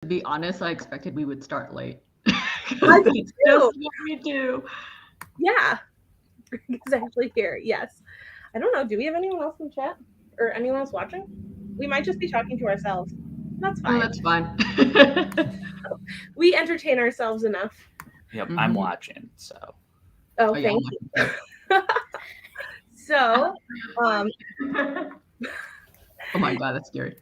To be honest, I expected we would start late. I did It's too. just what we do. Yeah. It's actually here. Yes. I don't know. Do we have anyone else in chat or anyone else watching? We might just be talking to ourselves. That's Oh, fine. that's fine. We entertain ourselves enough. Yep, Mhm. I'm watching, so. Oh, yeah, thank you. So, oh my god, that's scary.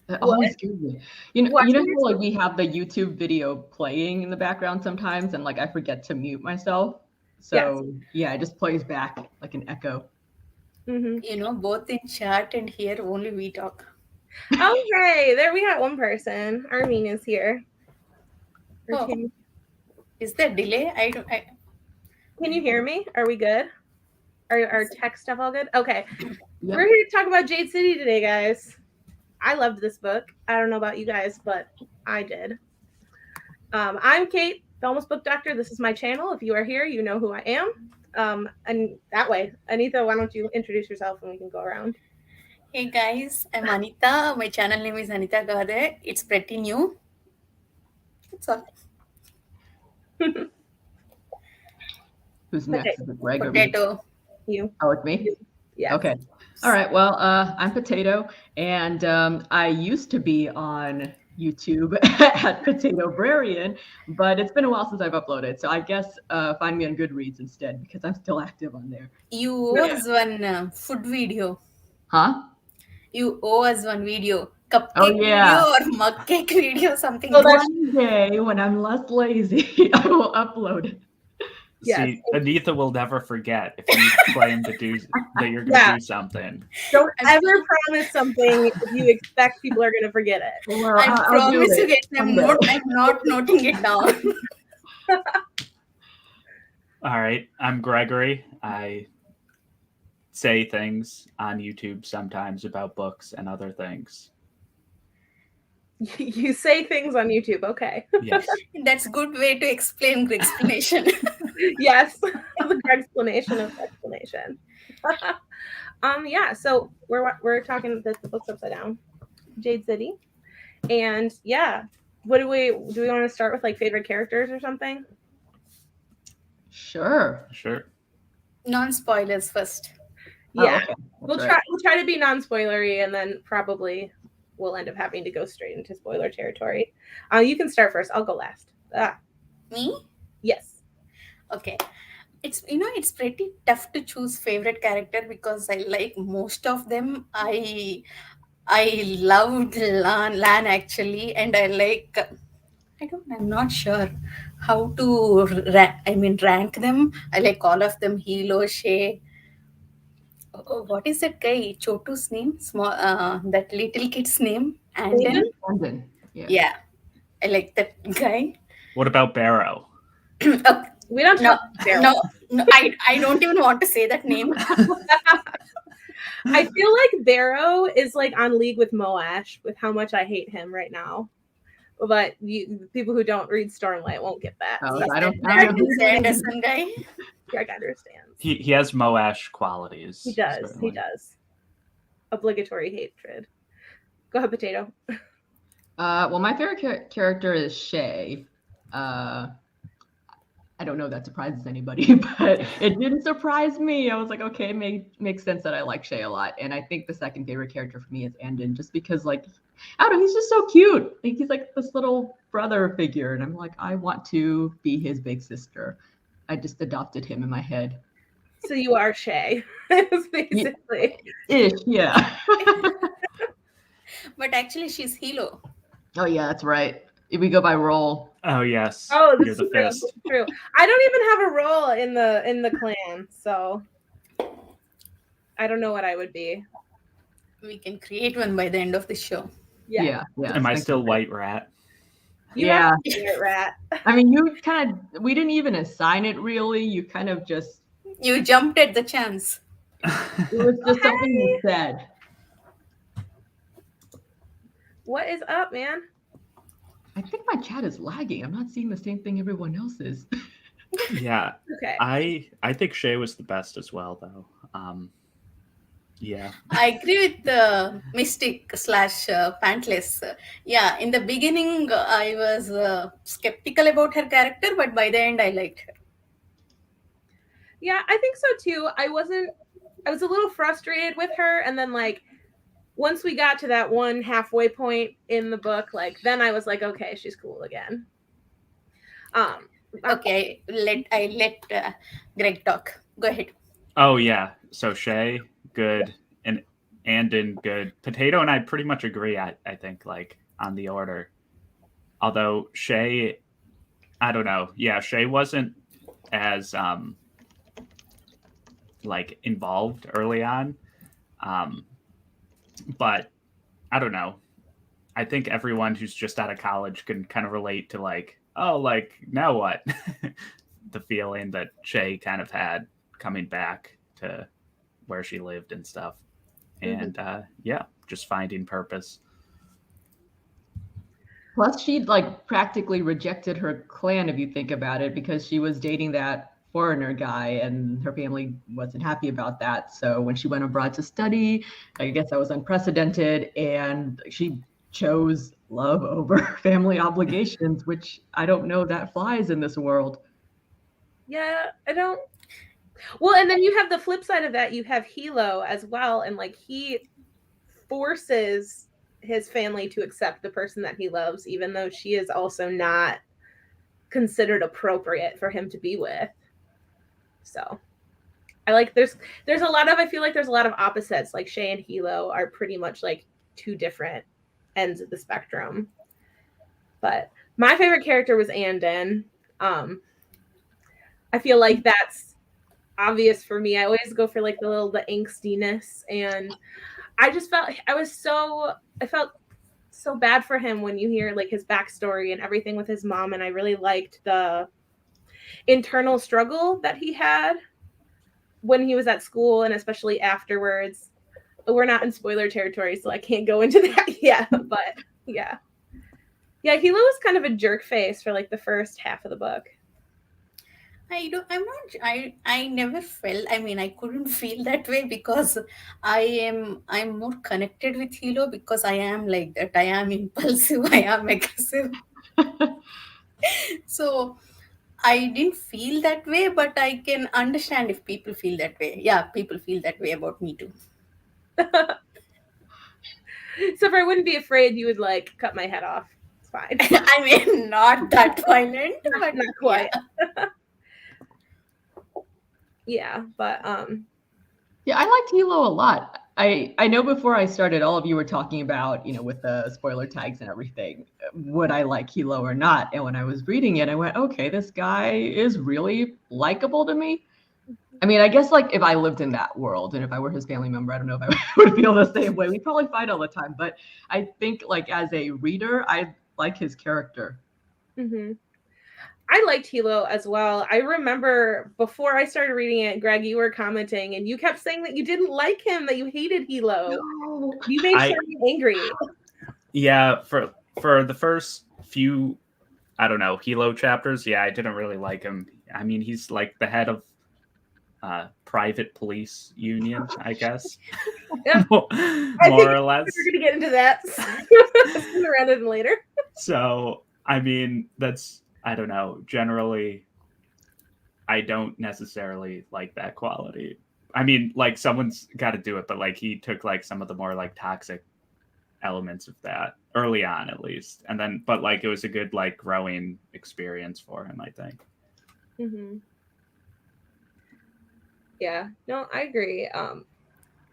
That What? always scares me. You know Watching how like we have the YouTube video playing in the background sometimes, and like I forget to mute myself. So yeah, it just plays back like an echo. Mm-hmm. Both in chat and here only we talk. Okay, there we got one person. Armin is here. Oh. Is there delay? Can you hear me? Are we good? Are our tech stuff all good? Okay. Yep. We're here to talk about Jade City today, guys. I loved this book. I don't know about you guys, but I did. I'm Kate, the.almost.book.doctor. This is my channel. If you are here, you know who I am. And that way, Anitha, why don't you introduce yourself and we can go around. Hey guys, I'm Anitha. My channel name is Anitha Gade. It's pretty new. That's all. Who's next? Is it Gregory? Potato. You. Oh, it's me? Yeah. Okay. All right. Well, I'm Potato, and I used to be on YouTube at Potatobrarian, but it's been a while since I've uploaded. So I guess find me on Goodreads instead because I'm still active on there. You owe us one food video. Huh? You owe us one video. Oh, yeah. Video or mug cake video, something. One day when I'm less lazy, I will upload it. Yes. See, Anitha will never forget if you claim to do that you're going to do something. Don't ever promise something if you expect people are going to forget it. Well, I promise you it. I'm not noting it down. All right. I'm Gregory. I say things on YouTube sometimes about books and other things. You say things on YouTube, okay. Yes. That's a good way to explain the explanation. Yes, the explanation of the explanation. Yeah, so we're talking the book's upside down. Jade City. And yeah, what do we want to start with, like favorite characters or something? Sure. Non-spoilers first. Yeah. Oh, okay. We'll try to be non-spoilery, and then probably we'll end up having to go straight into spoiler territory. You can start first. I'll go last. Me? Yes. Okay. It's it's pretty tough to choose favorite character because I like most of them. I loved Lan actually, and I like. I'm not sure how to rank them. I like all of them. Hilo, Shay. Oh, what is that guy? Chotu's name? Small. That little kid's name. Andon. Yeah. I like that guy. What about Barrow? We don't talk No, I don't even want to say that name. I feel like Barrow is like on league with Moash with how much I hate him right now. But people who don't read Stormlight won't get that. Oh, So I don't Anderson guy. Greg understands. He has Moash qualities. He does. Certainly. He does. Obligatory hatred. Go ahead, Potato. Well, my favorite character is Shay. I don't know if that surprises anybody, but it didn't surprise me. I was like, okay, makes sense that I like Shay a lot. And I think the second favorite character for me is Andon, just because, like, I don't know, he's just so cute. Like, he's like this little brother figure, and I'm like, I want to be his big sister. I just adopted him in my head. So you are Shay, basically. Ish, yeah. But actually, she's Hilo. Oh yeah, that's right. If we go by role. Oh yes. Oh, You're this the is true. fist. True. I don't even have a role in the clan, so I don't know what I would be. We can create one by the end of the show. Yeah. Am I still White Rat? Yeah. Rat. I mean, we didn't even assign it really. You kind of just. You jumped at the chance. It was just something you said. What is up, man? I think my chat is lagging. I'm not seeing the same thing everyone else is. Yeah. Okay. I think Shay was the best as well, though. Yeah. I agree with the mystic slash pantless. Yeah, in the beginning, I was skeptical about her character, but by the end, I liked her. Yeah, I think so too. I was a little frustrated with her, and then like once we got to that one halfway point in the book, like then I was like, okay, she's cool again. Okay, I let Greg talk. Go ahead. Oh yeah. So Shay, good, and Andon, good. Potato and I pretty much agree. I think like on the order. Although Shay, I don't know. Yeah, Shay wasn't as like involved early on, but I don't know. I think everyone who's just out of college can kind of relate to like, oh, like now what? The feeling that Shay kind of had coming back to where she lived and stuff. And yeah, just finding purpose. Plus, she like practically rejected her clan, if you think about it, because she was dating that foreigner guy and her family wasn't happy about that. So when she went abroad to study, I guess that was unprecedented. And she chose love over family obligations, which I don't know that flies in this world. Yeah, I don't. Well, and then you have the flip side of that. You have Hilo as well. And like he forces his family to accept the person that he loves, even though she is also not considered appropriate for him to be with. So I like there's a lot of I feel like there's a lot of opposites. Like Shay and Hilo are pretty much like two different ends of the spectrum. But my favorite character was Andon. I feel like that's obvious for me. I always go for like the angstiness, and I just felt I felt so bad for him when you hear like his backstory and everything with his mom, and I really liked the internal struggle that he had when he was at school and especially afterwards. We're not in spoiler territory, so I can't go into that yet, but yeah. Yeah, Hilo was kind of a jerk face for like the first half of the book. I never felt, I mean, I couldn't feel that way because I'm more connected with Hilo because I am like that. I am impulsive, I am aggressive. So I didn't feel that way, but I can understand if people feel that way. Yeah, people feel that way about me too. So if I wouldn't be afraid, you would like cut my head off. It's fine. I mean, not that violent, but not quite. Yeah, but yeah, I liked Hilo a lot. I know before I started, all of you were talking about, you know, with the spoiler tags and everything, would I like Hilo or not? And when I was reading it, I went, okay, this guy is really likable to me. I mean, I guess like if I lived in that world and if I were his family member, I don't know if I would feel the same way. We'd probably fight all the time. But I think like as a reader, I like his character. Mm-hmm. I liked Hilo as well. I remember before I started reading it, Greg, you were commenting and you kept saying that you didn't like him, that you hated Hilo. No. You made Shani angry. Yeah, for the first few, I don't know, Hilo chapters, yeah, I didn't really like him. I mean, he's like the head of private police union, I guess. Yeah. more or less. We're gonna get into that sooner rather than later. So, I mean, that's, I don't know. Generally, I don't necessarily like that quality. I mean, like someone's got to do it, but like he took like some of the more like toxic elements of that early on, at least, and then, but like it was a good like growing experience for him, I think. Mm-hmm. Yeah, no, I agree.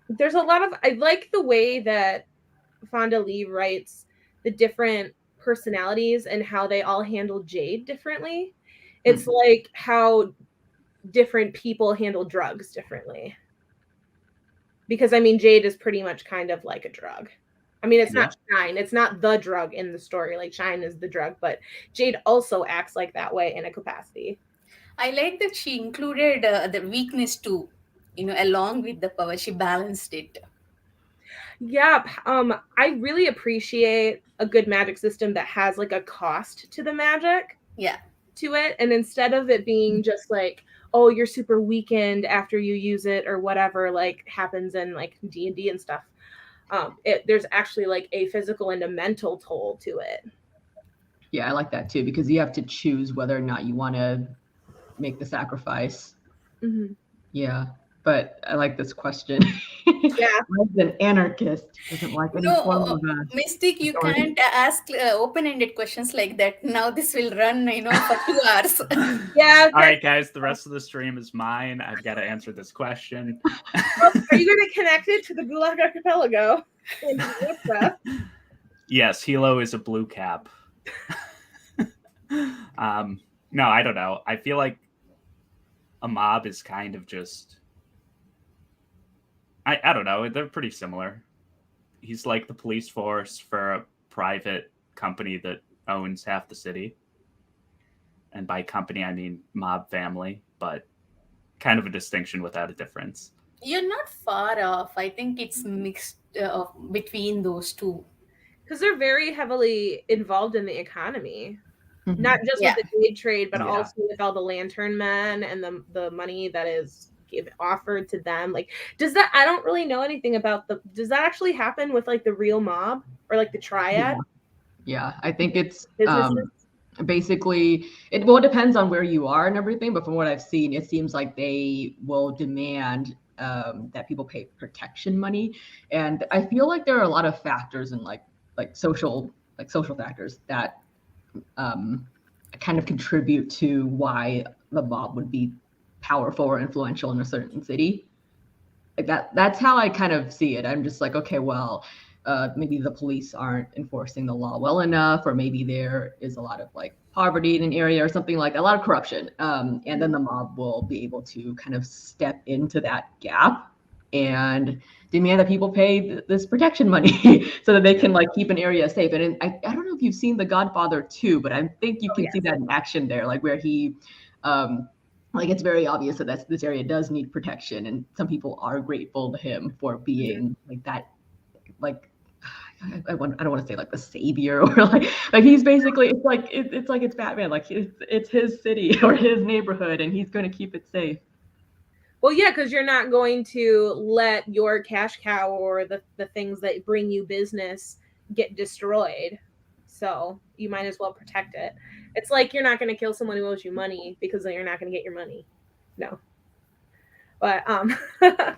There's a lot of I like the way that Fonda Lee writes the different personalities and how they all handle Jade differently. It's like how different people handle drugs differently. Because I mean, Jade is pretty much kind of like a drug. I mean, it's not Shine. It's not the drug in the story. Like Shine is the drug, but Jade also acts like that way in a capacity. I like that she included the weakness too, you know, along with the power. She balanced it. Yeah, I really appreciate a good magic system that has like a cost to the magic. Yeah. To it, and instead of it being just like, oh, you're super weakened after you use it or whatever, like happens in like D&D and stuff. There's actually like a physical and a mental toll to it. Yeah, I like that too, because you have to choose whether or not you want to make the sacrifice. Mm-hmm. Yeah, but I like this question. Yeah. As an anarchist, doesn't like any form of Mystic, you authority. can't ask open-ended questions like that. Now this will run, for 2 hours. Yeah. All right, guys, the rest of the stream is mine. I've got to answer this question. Are you going to connect it to the Gulag Archipelago? Yes, Hilo is a blue cap. No, I don't know. I feel like a mob is kind of just... I don't know. They're pretty similar. He's like the police force for a private company that owns half the city. And by company, I mean mob family, but kind of a distinction without a difference. You're not far off. I think it's mixed between those two. Because they're very heavily involved in the economy. Mm-hmm. Not just with the Jade trade, but also with all the lantern men and the money that is offered to them. Like, I don't really know anything about does that actually happen with like the real mob or like the triad? Yeah, I think it's basically, it depends on where you are and everything, but from what I've seen, it seems like they will demand that people pay protection money. And I feel like there are a lot of factors in like social factors that kind of contribute to why the mob would be powerful or influential in a certain city. Like that's how I kind of see it. I'm just like, okay, well, maybe the police aren't enforcing the law well enough, or maybe there is a lot of like poverty in an area or something, like a lot of corruption. And then the mob will be able to kind of step into that gap and demand that people pay this protection money so that they can like keep an area safe. And I don't know if you've seen The Godfather 2, but I think you can see that in action there, like where he, like it's very obvious that this area does need protection, and some people are grateful to him for being like that, like I don't want to say like the savior, or like he's basically, it's like it's Batman, like it's his city or his neighborhood, and he's going to keep it safe. Well, yeah, because you're not going to let your cash cow or the things that bring you business get destroyed. So you might as well protect it. It's like you're not going to kill someone who owes you money because then you're not going to get your money. No. But I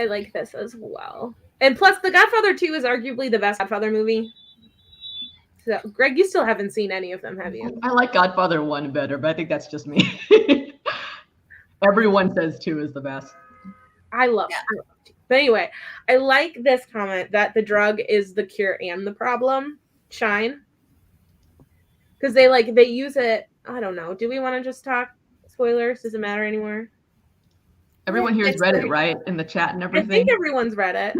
like this as well. And plus, The Godfather 2 is arguably the best Godfather movie. So, Greg, you still haven't seen any of them, have you? I like Godfather 1 better, but I think that's just me. Everyone says 2 is the best. I love 2. But anyway, I like this comment that the drug is the cure and the problem. Shine. Because they use it. I don't know. Do we want to just talk spoilers? Does it matter anymore? Everyone here has read it, right? In the chat and everything. I think everyone's read it.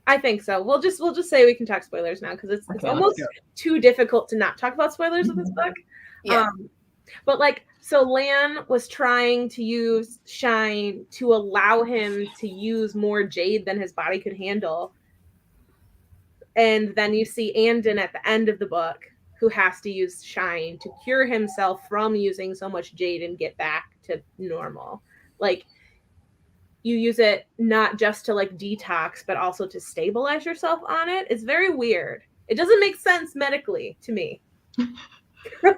I think so. We'll just say we can talk spoilers now, because it's almost too difficult to not talk about spoilers of this book. Yeah. But so Lan was trying to use Shine to allow him to use more Jade than his body could handle. And then you see Andon at the end of the book, who has to use Shine to cure himself from using so much Jade and get back to normal. Like, you use it not just to detox, but also to stabilize yourself on it. It's very weird. It doesn't make sense medically to me. Well,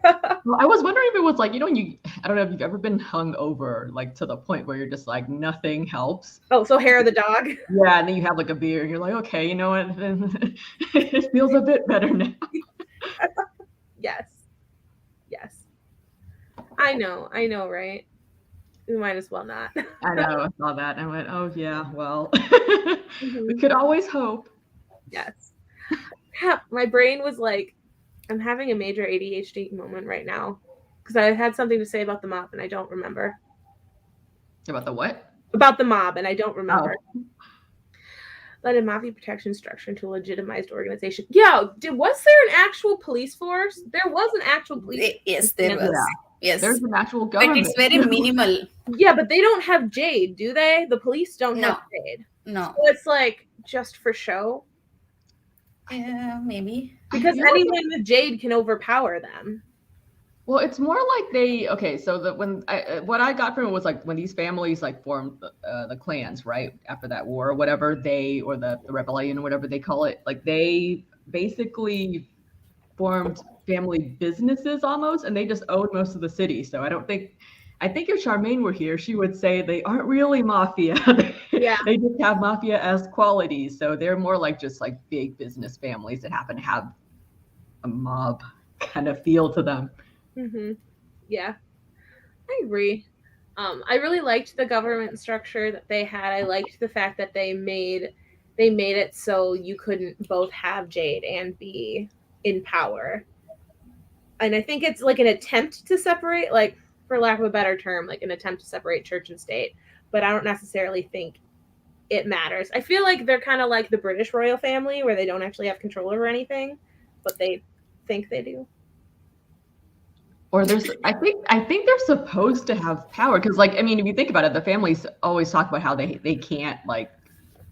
I was wondering if it was when I don't know if you've ever been hung over, to the point where you're just nothing helps. Oh, so hair of the dog? Yeah, and then you have a beer and you're like, okay, you know what? It feels a bit better now. Yes. I know, right? We might as well not. I know, I saw that and I went, oh yeah, well, we could always hope. Yes. My brain was like, I'm having a major ADHD moment right now, because I had something to say about the mob and I don't remember. About the what? About the mob, and I don't remember. Oh. Led a mafia protection structure into a legitimized organization. Yeah, was there an actual police force? There was an actual police. Yes, there was. Yeah. Yes, there's an actual government. But it's very minimal. Yeah, but they don't have Jade, do they? The police don't have Jade. No. So it's just for show. Yeah, maybe. Because anyone with Jade can overpower them. Well, it's more like so what I got from it was like when these families like formed the clans, right? After that war or whatever, or the rebellion or whatever they call it, like they basically formed family businesses almost, and they just owned most of the city. So I think if Charmaine were here, she would say they aren't really mafia. Yeah. They just have mafia-esque qualities. So they're more like just like big business families that happen to have a mob kind of feel to them. Yeah, I agree. I really liked the government structure that they had. I liked the fact that they made it so you couldn't both have Jade and be in power. And I think it's like an attempt to separate, like, for lack of a better term, like an attempt to separate church and state. But I don't necessarily think it matters. I feel like they're kind of like the British royal family, where they don't actually have control over anything, but they think they do. Or I think they're supposed to have power, because like, I mean, if you think about it, the families always talk about how they can't like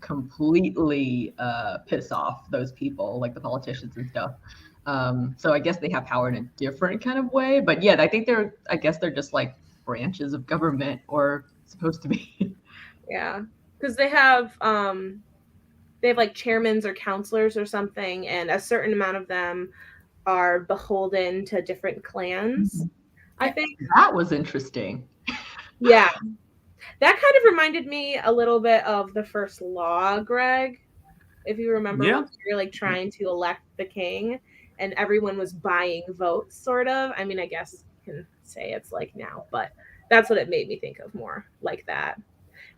completely piss off those people, like the politicians and stuff. So I guess they have power in a different kind of way. But yeah, I guess they're just like branches of government, or supposed to be. Yeah, because they have like chairmans or counselors or something, and a certain amount of them are beholden to different clans. I think that was interesting. Yeah, that kind of reminded me a little bit of the first law, Greg. If you remember, when you were like trying to elect the king, and everyone was buying votes, sort of. I mean, I guess you can say it's like now, but that's what it made me think of, more like that.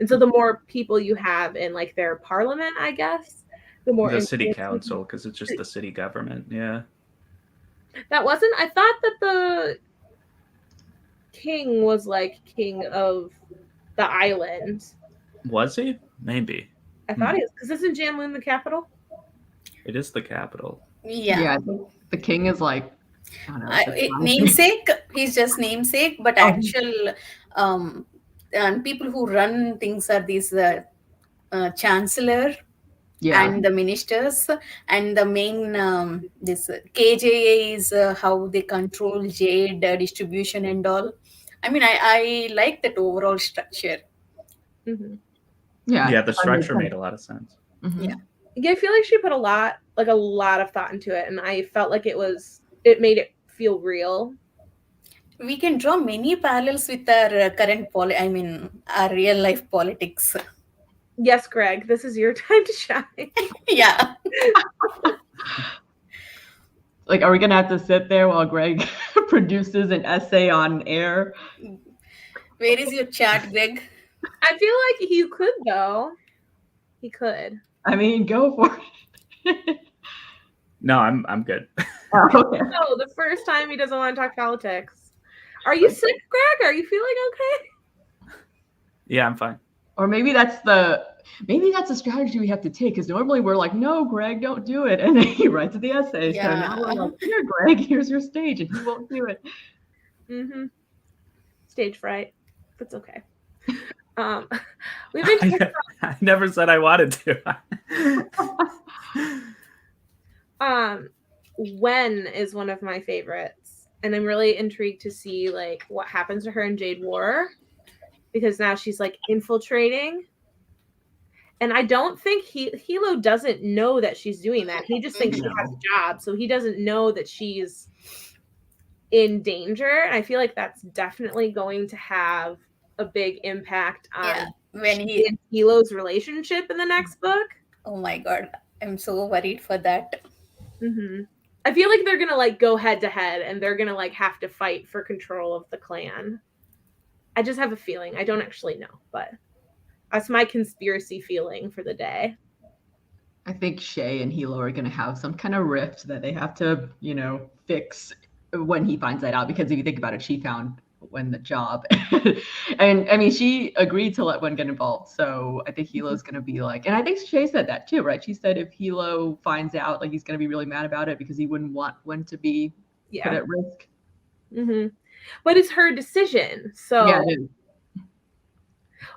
And so the more people you have in like their parliament, I guess, the more the city council, because it's just the city government. Yeah. That wasn't. I thought that the king was like king of the island. Was he? Maybe. I thought he was, because isn't Janloon the capital? It is the capital. Yeah, I think the king is like, I don't know, namesake. He's just namesake, but actual and people who run things are these chancellor. Yeah. And the ministers, and the main this KJA is how they control Jade distribution and all. I mean, I like that overall structure. Yeah, the structure made a lot of sense. Yeah, I feel like she put a lot of thought into it, and I felt like it made it feel real. We can draw many parallels with our current our real life politics. Yes, Greg, this is your time to shine. Yeah. Like, are we gonna have to sit there while Greg produces an essay on air? Where is your chat, Greg? I feel like he could, though. He could. I mean, go for it. No, I'm good. Oh, okay. No, the first time he doesn't want to talk politics. Are you sick, Greg? Are you feeling okay? Yeah, I'm fine. Or maybe that's the strategy we have to take, because normally we're like, no, Greg, don't do it, and then he writes the essay. Yeah. So now we're like, here, Greg, here's your stage, and he won't do it. Stage fright. That's okay. We've been I never said I wanted to. Wen is one of my favorites, and I'm really intrigued to see like what happens to her in Jade War, because now she's like infiltrating, and I don't think Hilo doesn't know that she's doing that. He just thinks she has a job, so he doesn't know that she's in danger. And I feel like that's definitely going to have a big impact on when he and Hilo's relationship in the next book. Oh my god, I'm so worried for that. I feel like they're gonna like go head to head, and they're gonna like have to fight for control of the clan. I just have a feeling. I don't actually know, but that's my conspiracy feeling for the day. I think Shay and Hilo are going to have some kind of rift that they have to, fix when he finds that out. Because if you think about it, she found Wen the job. And I mean, she agreed to let Wen get involved. So I think Hilo's going to be like, and I think Shay said that too, right? She said if Hilo finds out, like, he's going to be really mad about it because he wouldn't want Wen to be put at risk. But it's her decision. So yeah, it is.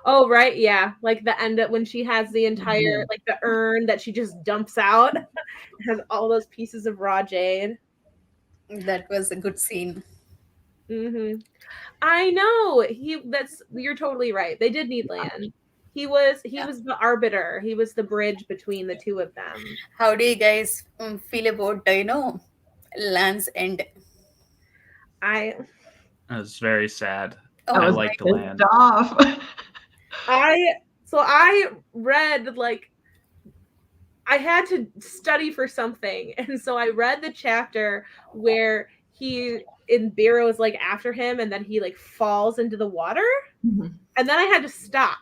Oh, right. Yeah. Like the end of when she has the entire, like the urn that she just dumps out. It has all those pieces of raw jade. That was a good scene. Mm-hmm. I know. You're totally right. They did need Lan. He was the arbiter. He was the bridge between the two of them. How do you guys feel about Lance and I That was very sad. oh I I was liked my pissed Land. off. I read like I had to study for something, and so I read the chapter where Biro is like after him, and then he like falls into the water, and then I had to stop.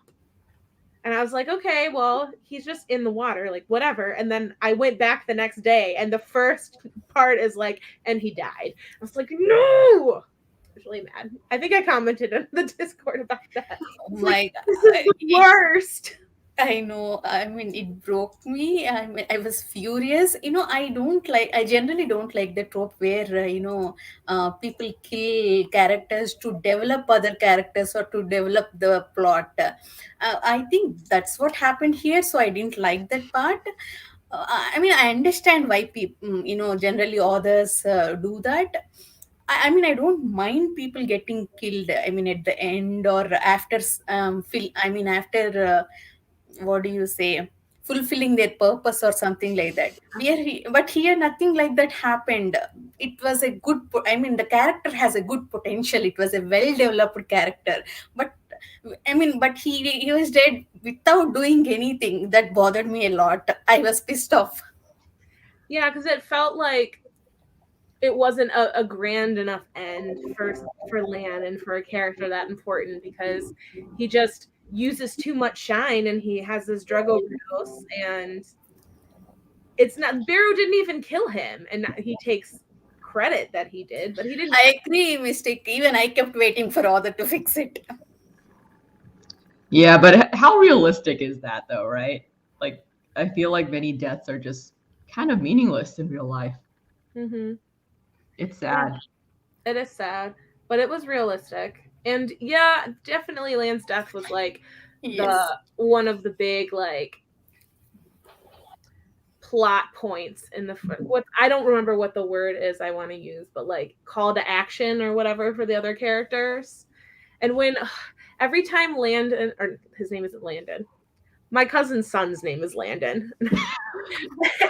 And I was like, okay, well, he's just in the water, like whatever. And then I went back the next day, and the first part is like, and he died. I was like, no! I was really mad. I think I commented on the Discord about that. oh It's my like, god. this is the worst. I know. I mean, it broke me. I mean, I was furious. I generally don't like the trope where, people kill characters to develop other characters or to develop the plot. I think that's what happened here. So I didn't like that part. I mean, I understand why people, generally authors do that. I mean, I don't mind people getting killed. I mean, at the end or after, after. What do you say, fulfilling their purpose or something like that. But here nothing like that happened. It was a I mean, the character has a good potential. It was a well developed character, but I mean, but he was dead without doing anything. That bothered me a lot. I was pissed off. Yeah, because it felt like it wasn't a grand enough end for Lan and for a character that important, because he just uses too much shine and he has this drug overdose, and it's not Beru didn't even kill him, and he takes credit that he did, but he didn't. I agree, mistake. Even I kept waiting for other to fix it. Yeah, but how realistic is that though, right? Like, I feel like many deaths are just kind of meaningless in real life. Mm-hmm. It's sad. Yeah, it is sad, but it was realistic. And yeah, definitely Lan's death was like Yes. one of the big like plot points in what I don't remember what the word is I want to use, but like call to action or whatever for the other characters. And when every time Landon, or his name isn't Landon, my cousin's son's name is Landon.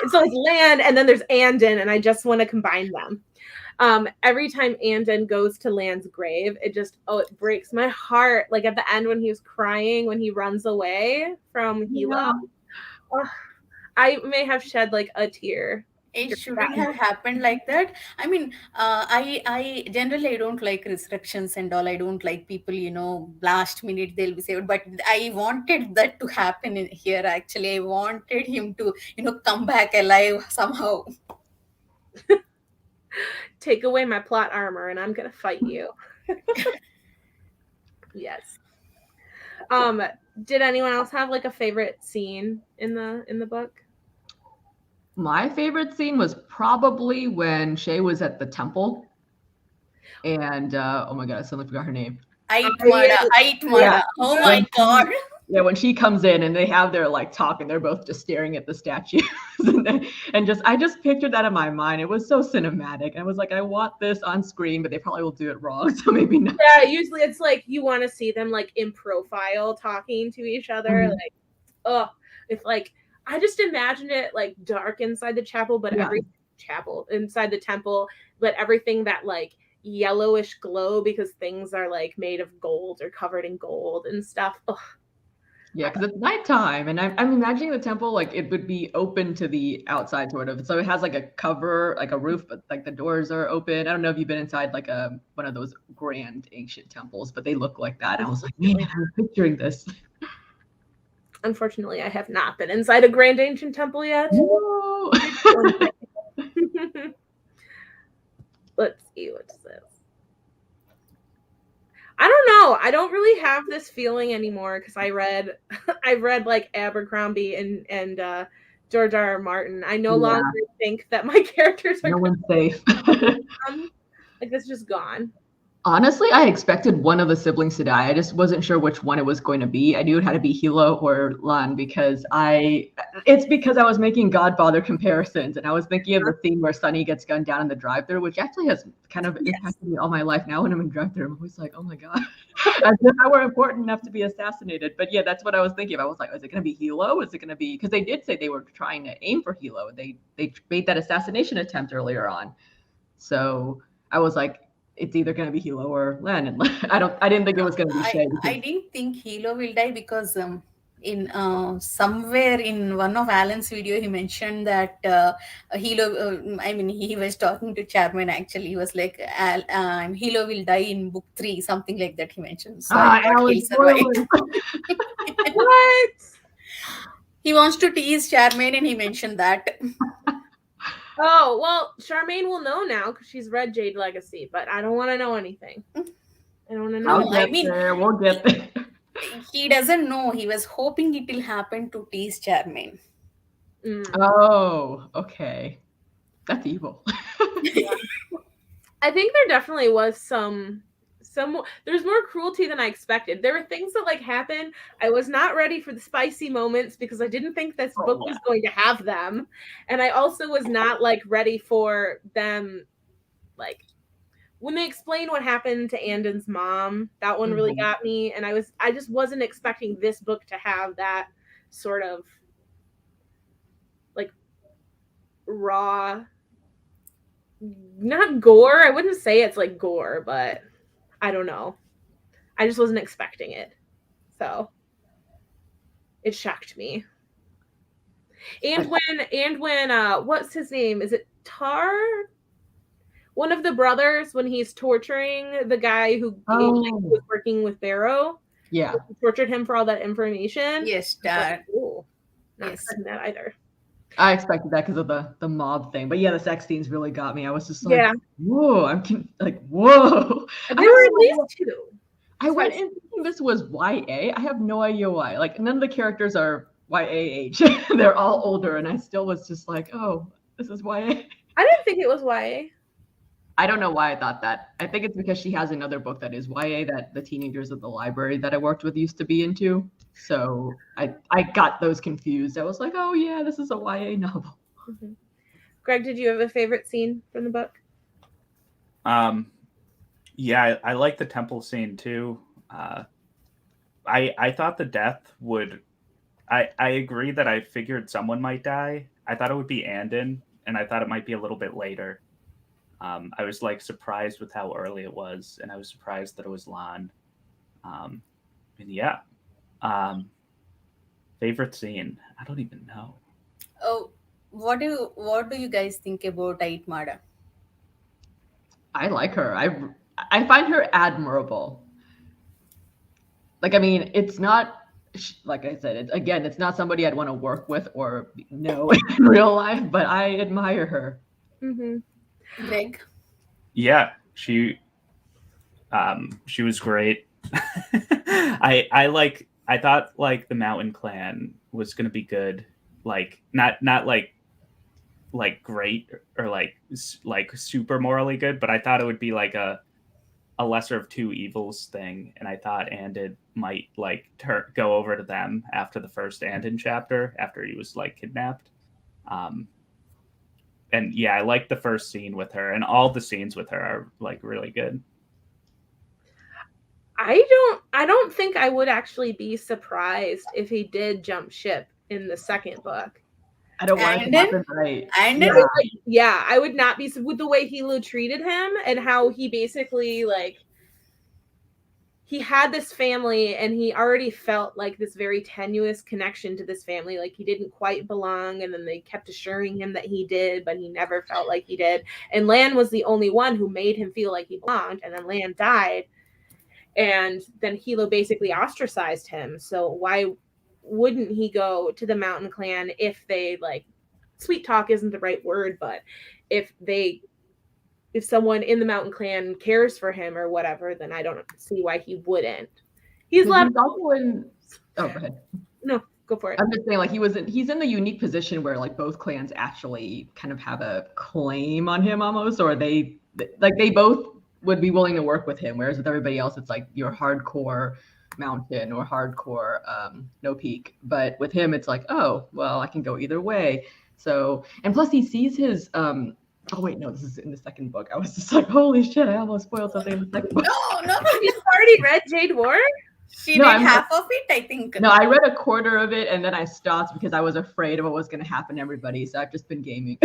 So it's Land, and then there's Andon, and I just want to combine them. Every time Andon goes to Land's grave, it breaks my heart. Like at the end when he was crying when he runs away from Hilo. Yeah. I may have shed like a tear. It shouldn't have happened like that. I mean, I generally I don't like restrictions and all. I don't like people, last minute they'll be saved. But I wanted that to happen in here. Actually, I wanted him to, come back alive somehow. Take away my plot armor, and I'm gonna fight you. Yes. Did anyone else have like a favorite scene in the book? My favorite scene was probably when Shay was at the temple, and oh my god, I suddenly forgot her name. Aitmada. Yeah. Oh my god. Yeah, when she comes in and they have their like talk and they're both just staring at the statues I just pictured that in my mind. It was so cinematic. I was like, I want this on screen, but they probably will do it wrong, so maybe not. Yeah, usually it's like you want to see them like in profile talking to each other. Mhm. Like, oh, it's like I just imagined it like dark inside the chapel, but every chapel inside the temple, but everything that like yellowish glow because things are like made of gold or covered in gold and stuff. Ugh. Yeah, because it's nighttime, and I'm imagining the temple like it would be open to the outside, sort of. So it has like a cover, like a roof, but like the doors are open. I don't know if you've been inside like one of those grand ancient temples, but they look like that. I was like, man, I'm picturing this. Unfortunately, I have not been inside a grand ancient temple yet. No. Let's see what's this. I don't know. I don't really have this feeling anymore because I've read like Abercrombie and George R.R. Martin. I no longer think that my characters are no one's safe. like it's just gone. Honestly, I expected one of the siblings to die. I just wasn't sure which one it was going to be. I knew it had to be Hilo or Lan because it's because I was making Godfather comparisons and I was thinking of the scene where Sunny gets gunned down in the drive-thru, which actually has kind of impacted me all my life now when I'm in drive-thru. I'm always like, oh my God, as if I were important enough to be assassinated. But yeah, that's what I was thinking of. I was like, is it going to be Hilo? Is it going to be, because they did say they were trying to aim for Hilo. They made that assassination attempt earlier on. So I was like, it's either going to be Hilo or Len. And I didn't think it was going to be Shay. I didn't think Hilo will die because in somewhere in one of Alan's video he mentioned that Hilo. I mean, he was talking to Chairman. Actually, he was like, Hilo will die in book 3, something like that. He mentioned. So I thought he'll survive. What? He wants to tease Chairman, and he mentioned that. Oh, well, Charmaine will know now because she's read Jade Legacy, but I don't want to know anything. I don't want to know. We'll get there. He doesn't know. He was hoping it will happen to tease Charmaine. Oh, okay. That's evil. Yeah. I think there definitely was some there's more cruelty than I expected. There were things that like happened. I was not ready for the spicy moments because I didn't think this book was going to have them. And I also was not like ready for them, like when they explain what happened to Andon's mom, that one really got me. And I just wasn't expecting this book to have that sort of like raw, not gore. I wouldn't say it's like gore, but I don't know. I just wasn't expecting it. So it shocked me. And when what's his name? Is it Tar? One of the brothers, when he's torturing the guy who was working with Barrow. Yeah. He tortured him for all that information. Yes, Tar. Not expecting that either. I expected that because of the mob thing, but yeah, the sex scenes really got me. I was just like, whoa! Whoa! There were at least 2. I went in thinking this was YA. I have no idea why. Like none of the characters are YA age. They're all older, and I still was just like, oh, this is YA. I didn't think it was YA. I don't know why I thought that. I think it's because she has another book that is YA that the teenagers at the library that I worked with used to be into. So I got those confused. I was like, oh yeah, this is a YA novel. Mm-hmm. Greg, did you have a favorite scene from the book? Yeah, I like the temple scene too. I thought the death would. I agree that I figured someone might die. I thought it would be Andon, and I thought it might be a little bit later. I was like surprised with how early it was, and I was surprised that it was Lan. And yeah, favorite scene. I don't even know. Oh, what do you guys think about Aitmada? I like her. I find her admirable. Like, I mean, it's not, like I said, it's not somebody I'd want to work with or know in real life, but I admire her. Mm-hmm. Greg? Yeah, she was great. I thought like the Mountain Clan was gonna be good, like not like great or like super morally good, but I thought it would be like a lesser of two evils thing, and I thought Andon might like go over to them after the first Andon chapter after he was like kidnapped. And yeah, I like the first scene with her, and all the scenes with her are like really good. I don't think I would actually be surprised if he did jump ship in the second book. I don't want it to happen, right? Yeah, I would not be with the way Hilo treated him and how he basically like he had this family and he already felt like this very tenuous connection to this family, like he didn't quite belong, and then they kept assuring him that he did, but he never felt like he did. And Lan was the only one who made him feel like he belonged, and then Lan died, and then Hilo basically ostracized him. So why wouldn't he go to the Mountain Clan if they like sweet talk isn't the right word, but if someone in the Mountain Clan cares for him or whatever, then I don't see why he wouldn't. He's also in. Oh, go ahead. No, go for it. I'm just saying, like he's in the unique position where like both clans actually kind of have a claim on him almost, or they both would be willing to work with him, whereas with everybody else, it's like you're hardcore mountain or hardcore no peak. But with him, it's like, oh, well, I can go either way. So, and plus he sees his oh wait, no, this is in the second book. I was just like, holy shit, I almost spoiled something in the second book. No. You've already read Jade War? She did half of it, I think. No, I read a quarter of it and then I stopped because I was afraid of what was going to happen to everybody. So I've just been gaming.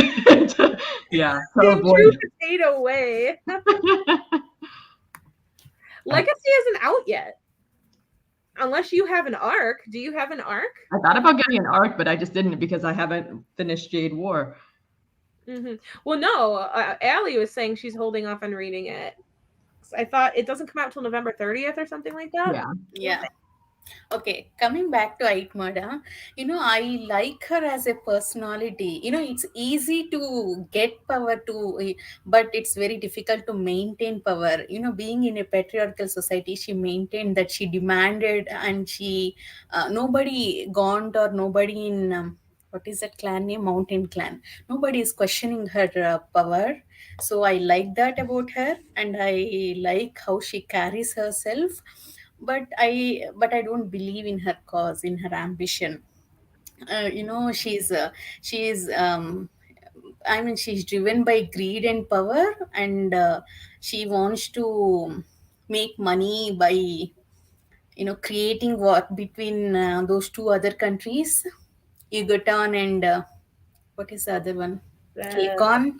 Yeah. So True potato way. Legacy isn't out yet. Unless you have an arc. Do you have an arc? I thought about getting an arc, but I just didn't because I haven't finished Jade War. Mm-hmm. Well, no. Allie was saying she's holding off on reading it. I thought it doesn't come out till November 30th or something like that. Yeah. Okay, coming back to Aitmada, I like her as a personality. It's easy to get power but it's very difficult to maintain power. Being in a patriarchal society, she maintained that, she demanded, and she, nobody Gaunt or nobody in, what is that clan name? Mountain Clan. Nobody is questioning her power. So I like that about her, and I like how she carries herself. But I don't believe in her cause, in her ambition. She's she's driven by greed and power, and she wants to make money by creating war between those two other countries, Yucatan and what is the other one? Kekon.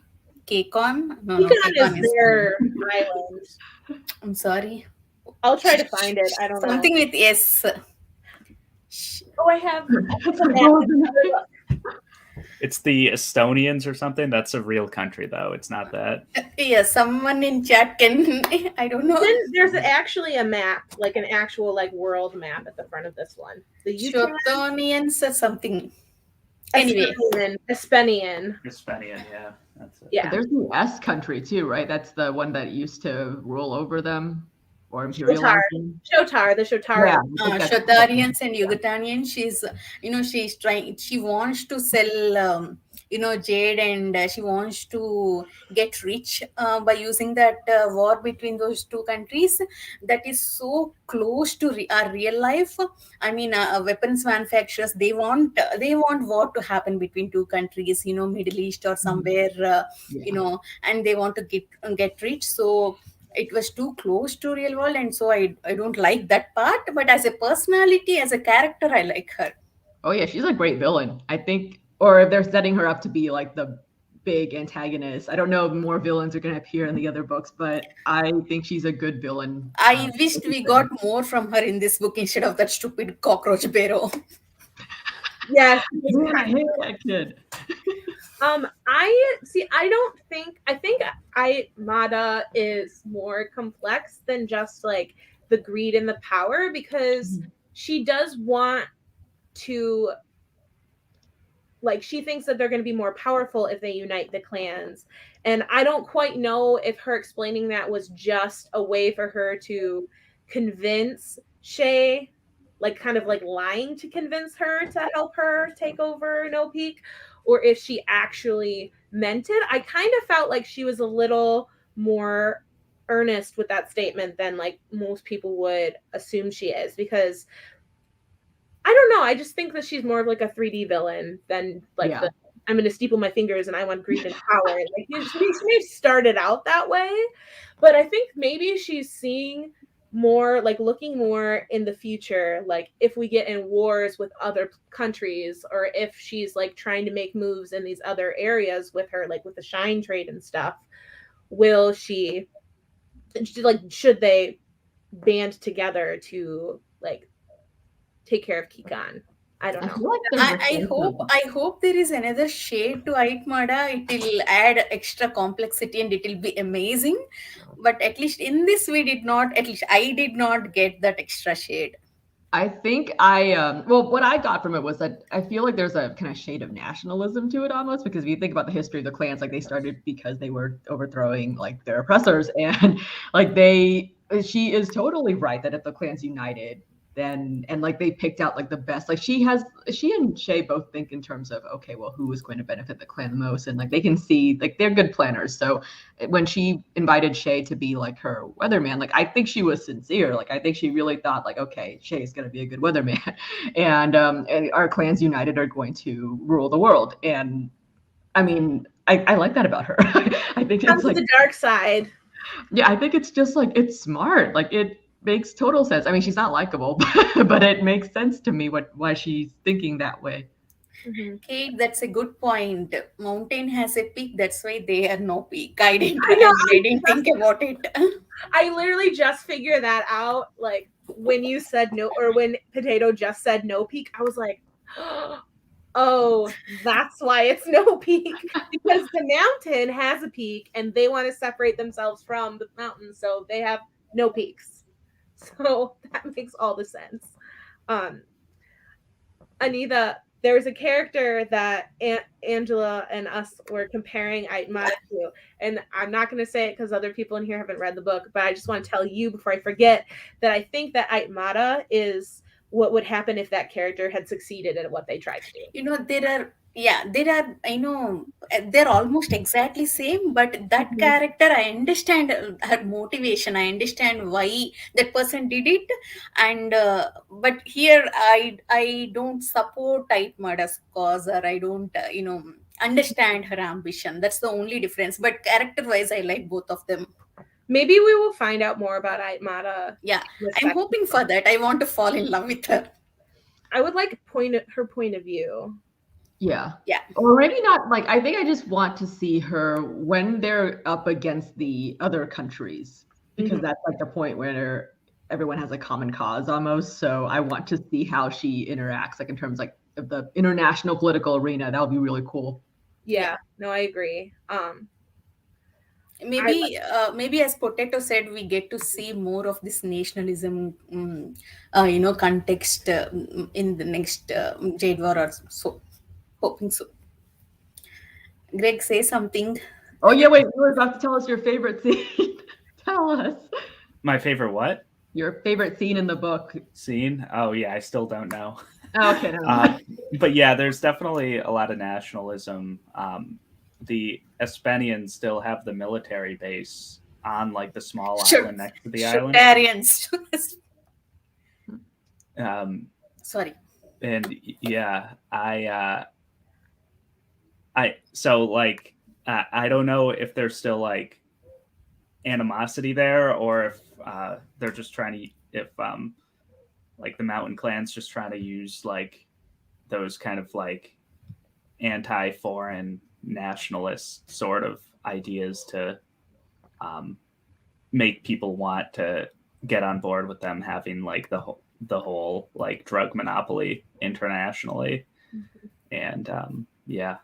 No, Kekon is their island. I'm sorry. I'll try to find it. I don't know. Something with S. Oh, I have. It's the Estonians or something. That's a real country, though. It's not that. Yeah, someone in chat can. I don't know. Then there's actually a map, like an actual world map at the front of this one. The Estonians or something. Anyway, Espenian. Yeah, that's it. Yeah. But there's the S country too, right? That's the one that used to rule over them. Or Shotar, the Shotarians. Yeah, Shotarians and Yucatanians. She's trying. She wants to sell, Jade, and she wants to get rich by using that war between those two countries. That is so close to our real life. I mean, weapons manufacturers, they want war to happen between two countries. Middle East or somewhere. And they want to get rich. So it was too close to real world, and so I don't like that part. But as a personality, as a character, I like her. Oh yeah, she's a great villain, I think. Or if they're setting her up to be like the big antagonist, I don't know if more villains are going to appear in the other books, but I think she's a good villain. I wished we got more from her in this book instead of that stupid cockroach barrow. Yes, I hate that kid. I think Aitmada is more complex than just the greed and the power, because she does want to, she thinks that they're going to be more powerful if they unite the clans. And I don't quite know if her explaining that was just a way for her to convince Shay, kind of lying to convince her to help her take over No Peak, or if she actually meant it. I kind of felt like she was a little more earnest with that statement than most people would assume she is, because I don't know. I just think that she's more of a 3D villain than I'm going to steeple my fingers and I want greed and power. She may have started out that way, but I think maybe she's seeing more, looking more in the future, if we get in wars with other countries, or if she's trying to make moves in these other areas with her, with the shine trade and stuff, will she should they band together to take care of Kekon? I don't know. I hope there is another shade to Aitmada. It will add extra complexity and it will be amazing. But at least in this, I did not get that extra shade. I think what I got from it was that I feel like there's a kind of shade of nationalism to it almost, because if you think about the history of the clans, they started because they were overthrowing their oppressors, and she is totally right that if the clans united, and like they picked out like the best. Like she and Shay both think in terms of, okay, well, who is going to benefit the clan the most, and like they can see like they're good planners. So when she invited Shay to be like her weatherman, like I think she was sincere. Like I think she really thought like, okay, Shay's going to be a good weatherman, and our clans united are going to rule the world. And I mean, I like that about her. I think Come it's to like the dark side. yeah, I think it's just like it's smart. Like it makes total sense. I mean, she's not likable, but it makes sense to me why she's thinking that way. Kate, that's a good point. Mountain has a peak, that's why they are no peak. I didn't, I know, I didn't think about it. I literally just figured that out. Like when you said no, or when Potato just said no peak, I was like, oh, that's why it's no peak, because the mountain has a peak and they want to separate themselves from the mountain, so they have no peaks. So that makes all the sense. Anitha, there was a character that Angela and us were comparing Aitmata to, and I'm not going to say it because other people in here haven't read the book, but I just want to tell you before I forget that I think that Aitmata is what would happen if that character had succeeded at what they tried to do. You know, there are, I know, they're almost exactly same, but that character, I understand her motivation. I understand why that person did it. And, but here I don't support Aitmada's cause, or I don't, understand her ambition. That's the only difference. But character wise, I like both of them. Maybe we will find out more about Aitmata. Yeah, I'm hoping for that. I want to fall in love with her. I would like her point of view. Yeah. Yeah. Or maybe not. Like I think I just want to see her when they're up against the other countries, because that's like the point where everyone has a common cause almost. So I want to see how she interacts, like in terms like of the international political arena. That would be really cool. Yeah. No, I agree. Maybe as Potato said, we get to see more of this nationalism context in the next Jade War, or so, hoping so. Greg, say something. Oh yeah, wait, you were about to tell us your favorite scene. Tell us. My favorite what? Your favorite scene in the book. Scene? Oh yeah, I still don't know. Oh, okay. But yeah, there's definitely a lot of nationalism. The Espenians still have the military base on like the small island next to the island. Sorry. And yeah, so like I don't know if there's still like animosity there, or if they're just trying to, if like the mountain clans just trying to use like those kind of like anti-foreign nationalist sort of ideas to make people want to get on board with them having like the whole like drug monopoly internationally. And yeah,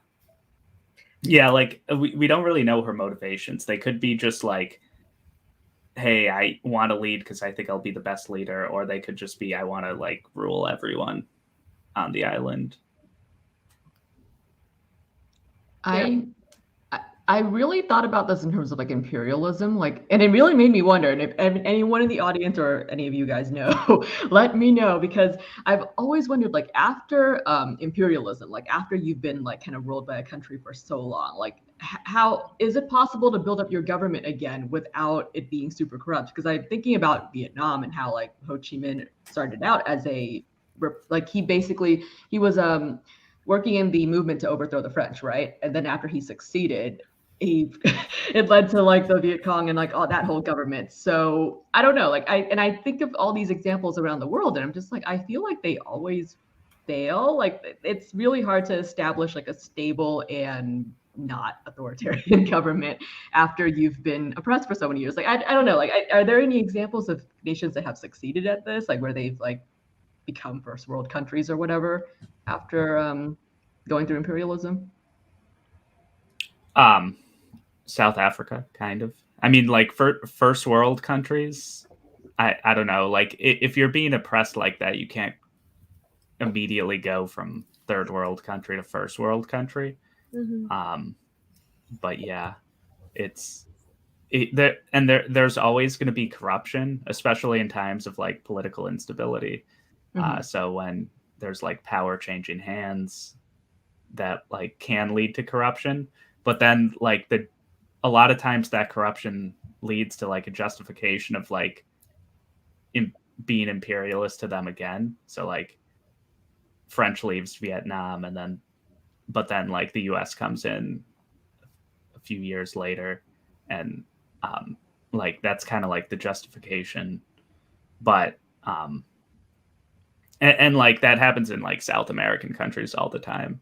like we don't really know her motivations. They could be just like, hey, I want to lead because I think I'll be the best leader, or they could just be, I want to like rule everyone on the island. I really thought about this in terms of like imperialism, like, and it really made me wonder. And if anyone in the audience or any of you guys know, let me know, because I've always wondered, like, after imperialism, like after you've been like kind of ruled by a country for so long, like how is it possible to build up your government again without it being super corrupt? Because I'm thinking about Vietnam and how like Ho Chi Minh started out as he was working in the movement to overthrow the French, right? And then after he succeeded, it led to like the Viet Cong and like all that whole government. So I don't know, like I think of all these examples around the world, and I'm just like, I feel like they always fail. Like it's really hard to establish like a stable and not authoritarian government after you've been oppressed for so many years. Like I don't know, like are there any examples of nations that have succeeded at this, like where they've like become first world countries or whatever after going through imperialism? South Africa, kind of. I mean, like first world countries, I don't know. Like if you're being oppressed like that, you can't immediately go from third world country to first world country. But yeah, there's always going to be corruption, especially in times of like political instability. So when there's like power changing hands, that like can lead to corruption, but then like a lot of times that corruption leads to like a justification of like being imperialist to them again. So like French leaves Vietnam, but then like the US comes in a few years later, and like that's kind of like the justification. But and like that happens in like South American countries all the time,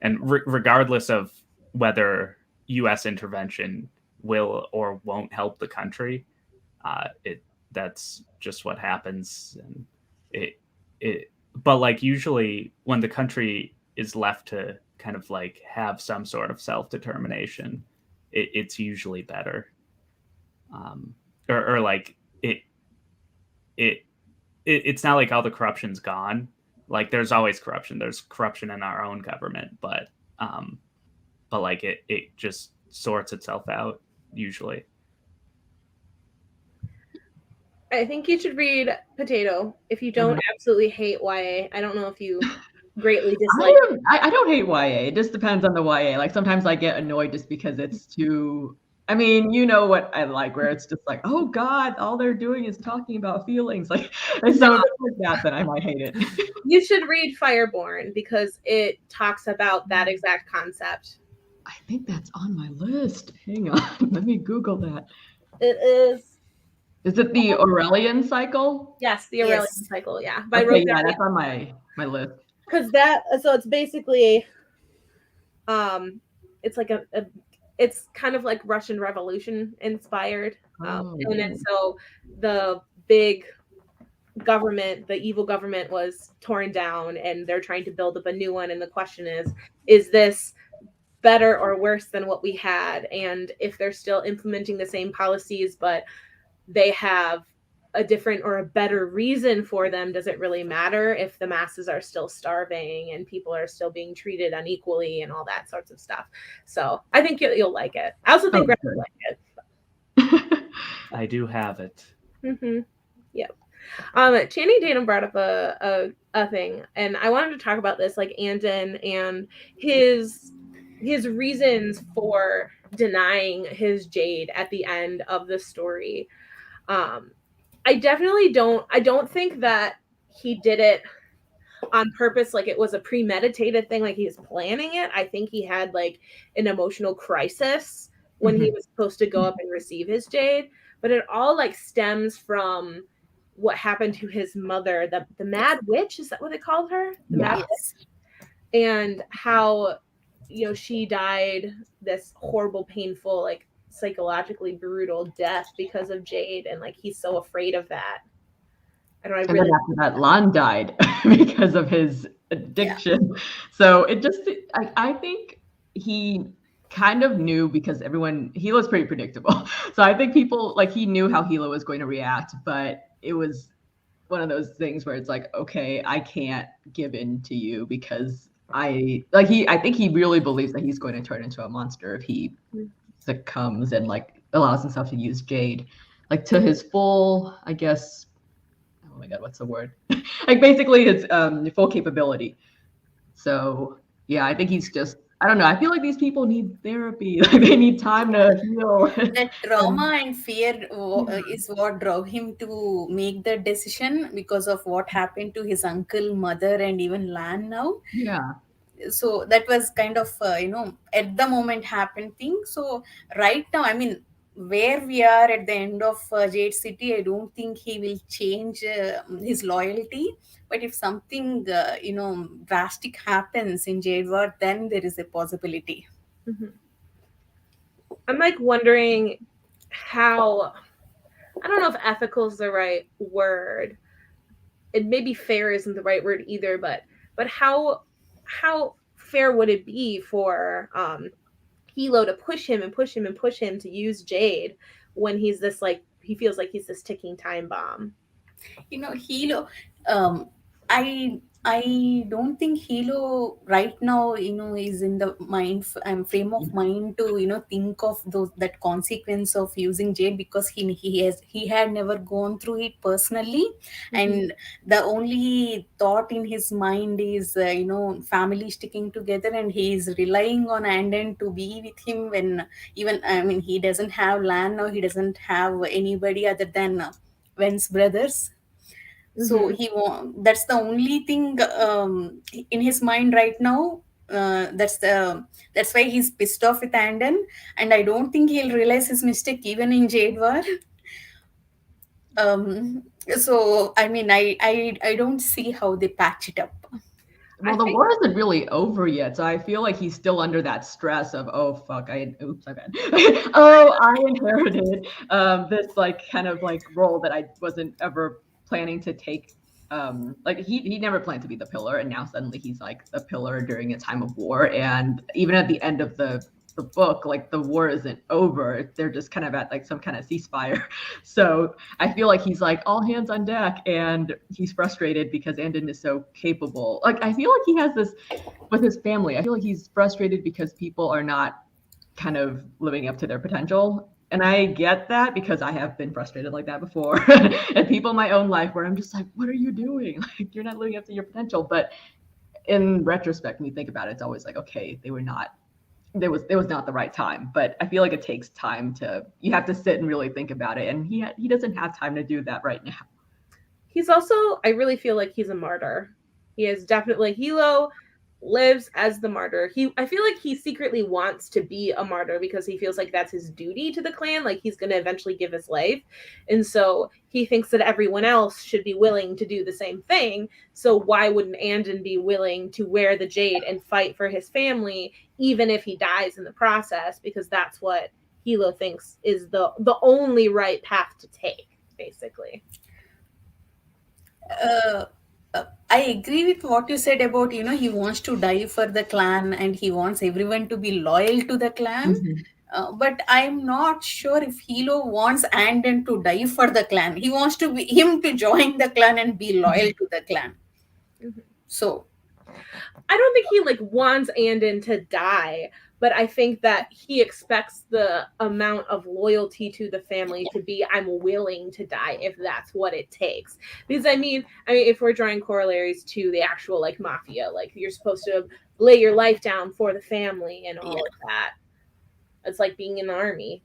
and regardless of whether US intervention will or won't help the country, that's just what happens. And but like usually when the country is left to kind of like have some sort of self-determination, it's usually better. Or like it's not like all the corruption's gone. Like there's always corruption. There's corruption in our own government, but like it just sorts itself out usually. I think you should read Potato if you don't absolutely hate YA. I don't know if you greatly dislike it. I don't hate YA. It just depends on the YA. Like sometimes I get annoyed just because it's too. I mean, you know what I like, where it's just like, oh God, all they're doing is talking about feelings. Like, and so if it's like that, then I might hate it. You should read Fireborn because it talks about that exact concept. I think that's on my list. Hang on, let me Google that. It is. Is it the Aurelian Cycle? Yes, the Aurelian Cycle. Yeah, by okay, yeah, that's on my list. Because so it's basically, it's like it's kind of like Russian Revolution inspired, and then so the big government, the evil government, was torn down, and they're trying to build up a new one. And the question is this better or worse than what we had? And if they're still implementing the same policies, but they have a different or a better reason for them, does it really matter if the masses are still starving and people are still being treated unequally and all that sorts of stuff? So I think you'll like it. I also think Greg will like it. I do have it. Yep. Channing Tatum brought up a thing, and I wanted to talk about this, like Andon and his reasons for denying his Jade at the end of the story. I don't think that he did it on purpose, like it was a premeditated thing, like he was planning it. I think he had like an emotional crisis when he was supposed to go up and receive his Jade, but it all like stems from what happened to his mother, the Mad Witch, is that what they called her? The Mad Witch. And how, she died this horrible, painful, like psychologically brutal death because of Jade, and like he's so afraid of that. And then after that, Lon died because of his addiction. Yeah. So it just, I think he kind of knew, because Hilo was pretty predictable. So I think people, like, he knew how Hilo was going to react, but it was one of those things where it's like, okay, I can't give in to you, because I think he really believes that he's going to turn into a monster if he succumbs and like allows himself to use Jade, like to his full, I guess, oh my God, what's the word? Like basically his full capability. So yeah, I think he's just, I don't know. I feel like these people need therapy. Like they need time to heal. That trauma and fear is what drove him to make the decision, because of what happened to his uncle, mother, and even Lan now. Yeah. So that was kind of, at the moment happened thing. So right now, I mean, where we are at the end of Jade City, I don't think he will change his loyalty. But if something, drastic happens in Jade War, then there is a possibility. I'm like wondering how, I don't know if ethical is the right word. It maybe fair isn't the right word either, but how fair would it be for Hilo to push him to use Jade when he's this, like, he feels like he's this ticking time bomb? Hilo, I I don't think Hilo right now, is in the frame of mind to, think of that consequence of using Jade, because he had never gone through it personally, and the only thought in his mind is, family sticking together, and he is relying on Anden to be with him when, even, I mean, he doesn't have Lan now, he doesn't have anybody other than Wen's brothers. So that's the only thing in his mind right now. That's why he's pissed off with Anden, and I don't think he'll realize his mistake even in Jade War. So I mean, I don't see how they patch it up. Well, the war isn't really over yet, so I feel like he's still under that stress of, oh fuck, oops, I bad. Oh, I inherited this like kind of like role that I wasn't ever planning to take. Like he never planned to be the pillar, and now suddenly he's like the pillar during a time of war. And even at the end of the book, like the war isn't over. They're just kind of at like some kind of ceasefire. So I feel like he's like all hands on deck, and he's frustrated because Anden is so capable. Like I feel like he has this with his family. I feel like he's frustrated because people are not kind of living up to their potential. And I get that because I have been frustrated like that before. And people in my own life where I'm just like, what are you doing? Like you're not living up to your potential. But in retrospect, when you think about it, it's always like, okay, they were not it was not the right time. But I feel like it takes time you have to sit and really think about it, and he doesn't have time to do that right now. He's also, I really feel like he's a martyr. He is definitely, Hilo lives as the martyr. I feel like he secretly wants to be a martyr because he feels like that's his duty to the clan. Like he's going to eventually give his life. And so he thinks that everyone else should be willing to do the same thing. So why wouldn't Anden be willing to wear the jade and fight for his family, even if he dies in the process? Because that's what Hilo thinks is the only right path to take, basically. I agree with what you said about, he wants to die for the clan and he wants everyone to be loyal to the clan. But I'm not sure if Hilo wants Anden to die for the clan. He wants him to join the clan and be loyal to the clan. So I don't think he wants Anden to die, but I think that he expects the amount of loyalty to the family to be, I'm willing to die if that's what it takes. Because I mean, if we're drawing corollaries to the actual mafia, you're supposed to lay your life down for the family and all of that. It's like being in the army.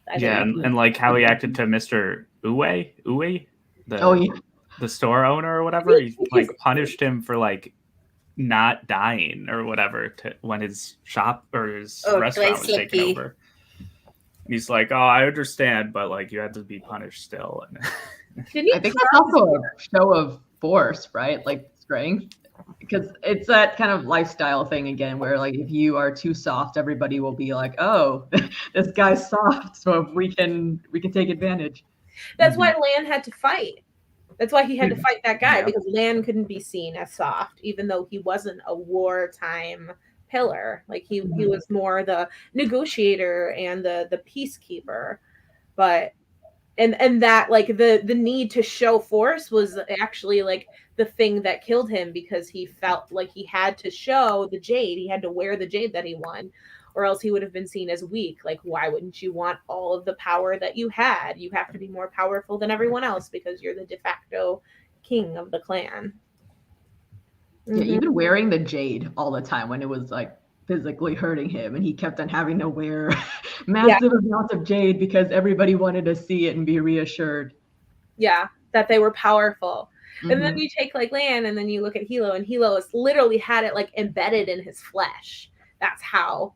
And like how he acted to Mr. Uwe, the store owner or whatever. He punished him for not dying or whatever when his shop or his restaurant was taken over. And he's like, oh, I understand, but you had to be punished still. I think that's also a show of force, right? Like strength, because it's that kind of lifestyle thing again, where if you are too soft, everybody will be like, oh, this guy's soft, so we can take advantage. That's why Lan had to fight. That's why he had to fight that guy, because Lan couldn't be seen as soft, even though he wasn't a wartime pillar. He was more the negotiator and the peacekeeper. But and that the need to show force was actually the thing that killed him, because he felt like he had to show the jade. He had to wear the jade that he won, or else he would have been seen as weak. Why wouldn't you want all of the power that you had? You have to be more powerful than everyone else because you're the de facto king of the clan. Yeah, even wearing the jade all the time when it was physically hurting him, and he kept on having to wear massive amounts of jade because everybody wanted to see it and be reassured. Yeah, that they were powerful. And then you take Lan, and then you look at Hilo, and Hilo has literally had it embedded in his flesh. That's how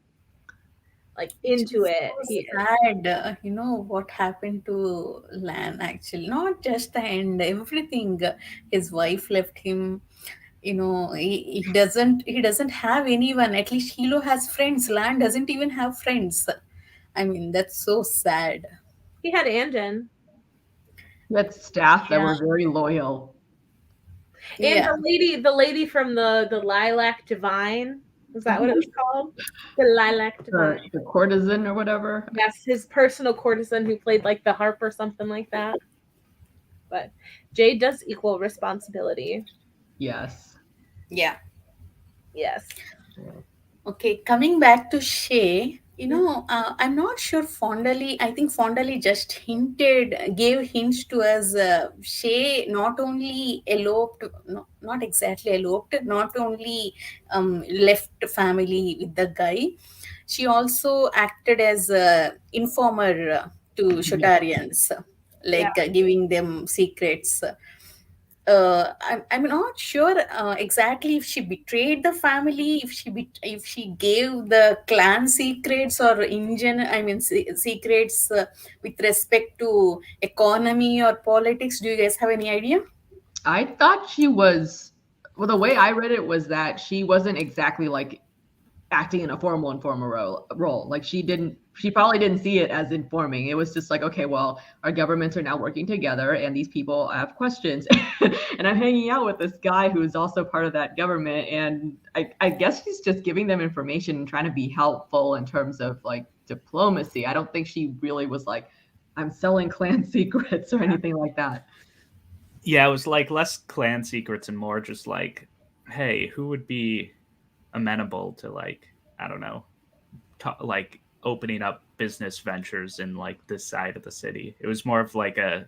into it. Sad. What happened to Lan, actually, not just the end, everything. His wife left him. He doesn't have anyone. At least Hilo has friends. Lan doesn't even have friends. I mean, that's so sad. He had Anden. He had staff that were very loyal. And the lady from the Lilac Divine. Is that what it was called? The Lilac Divine. The courtesan or whatever. Yes, his personal courtesan who played the harp or something like that. But Jade does equal responsibility. Yes. Yeah. Yes. Okay, coming back to Shay, I'm not sure Fonda Lee, I think Fonda Lee just gave hints to us. Shay not only eloped, no, not exactly eloped, not only left family with the guy, she also acted as a informer to Yeah. Shotarians, like giving them secrets. I'm not sure exactly if she betrayed the family, if she gave the clan secrets or secrets with respect to economy or politics. Do you guys have any idea? I thought she was, well, the way I read it was that she wasn't exactly like acting in a formal informer role. Like she probably didn't see it as informing. It was just like, okay, well, our governments are now working together and these people have questions. And I'm hanging out with this guy who's also part of that government. And I guess she's just giving them information and trying to be helpful in terms of like diplomacy. I don't think she really was like, I'm selling clan secrets or anything like that. Yeah, it was like less clan secrets and more just like, hey, who would be amenable to like, I don't know, like opening up business ventures in like this side of the city. It was more of like a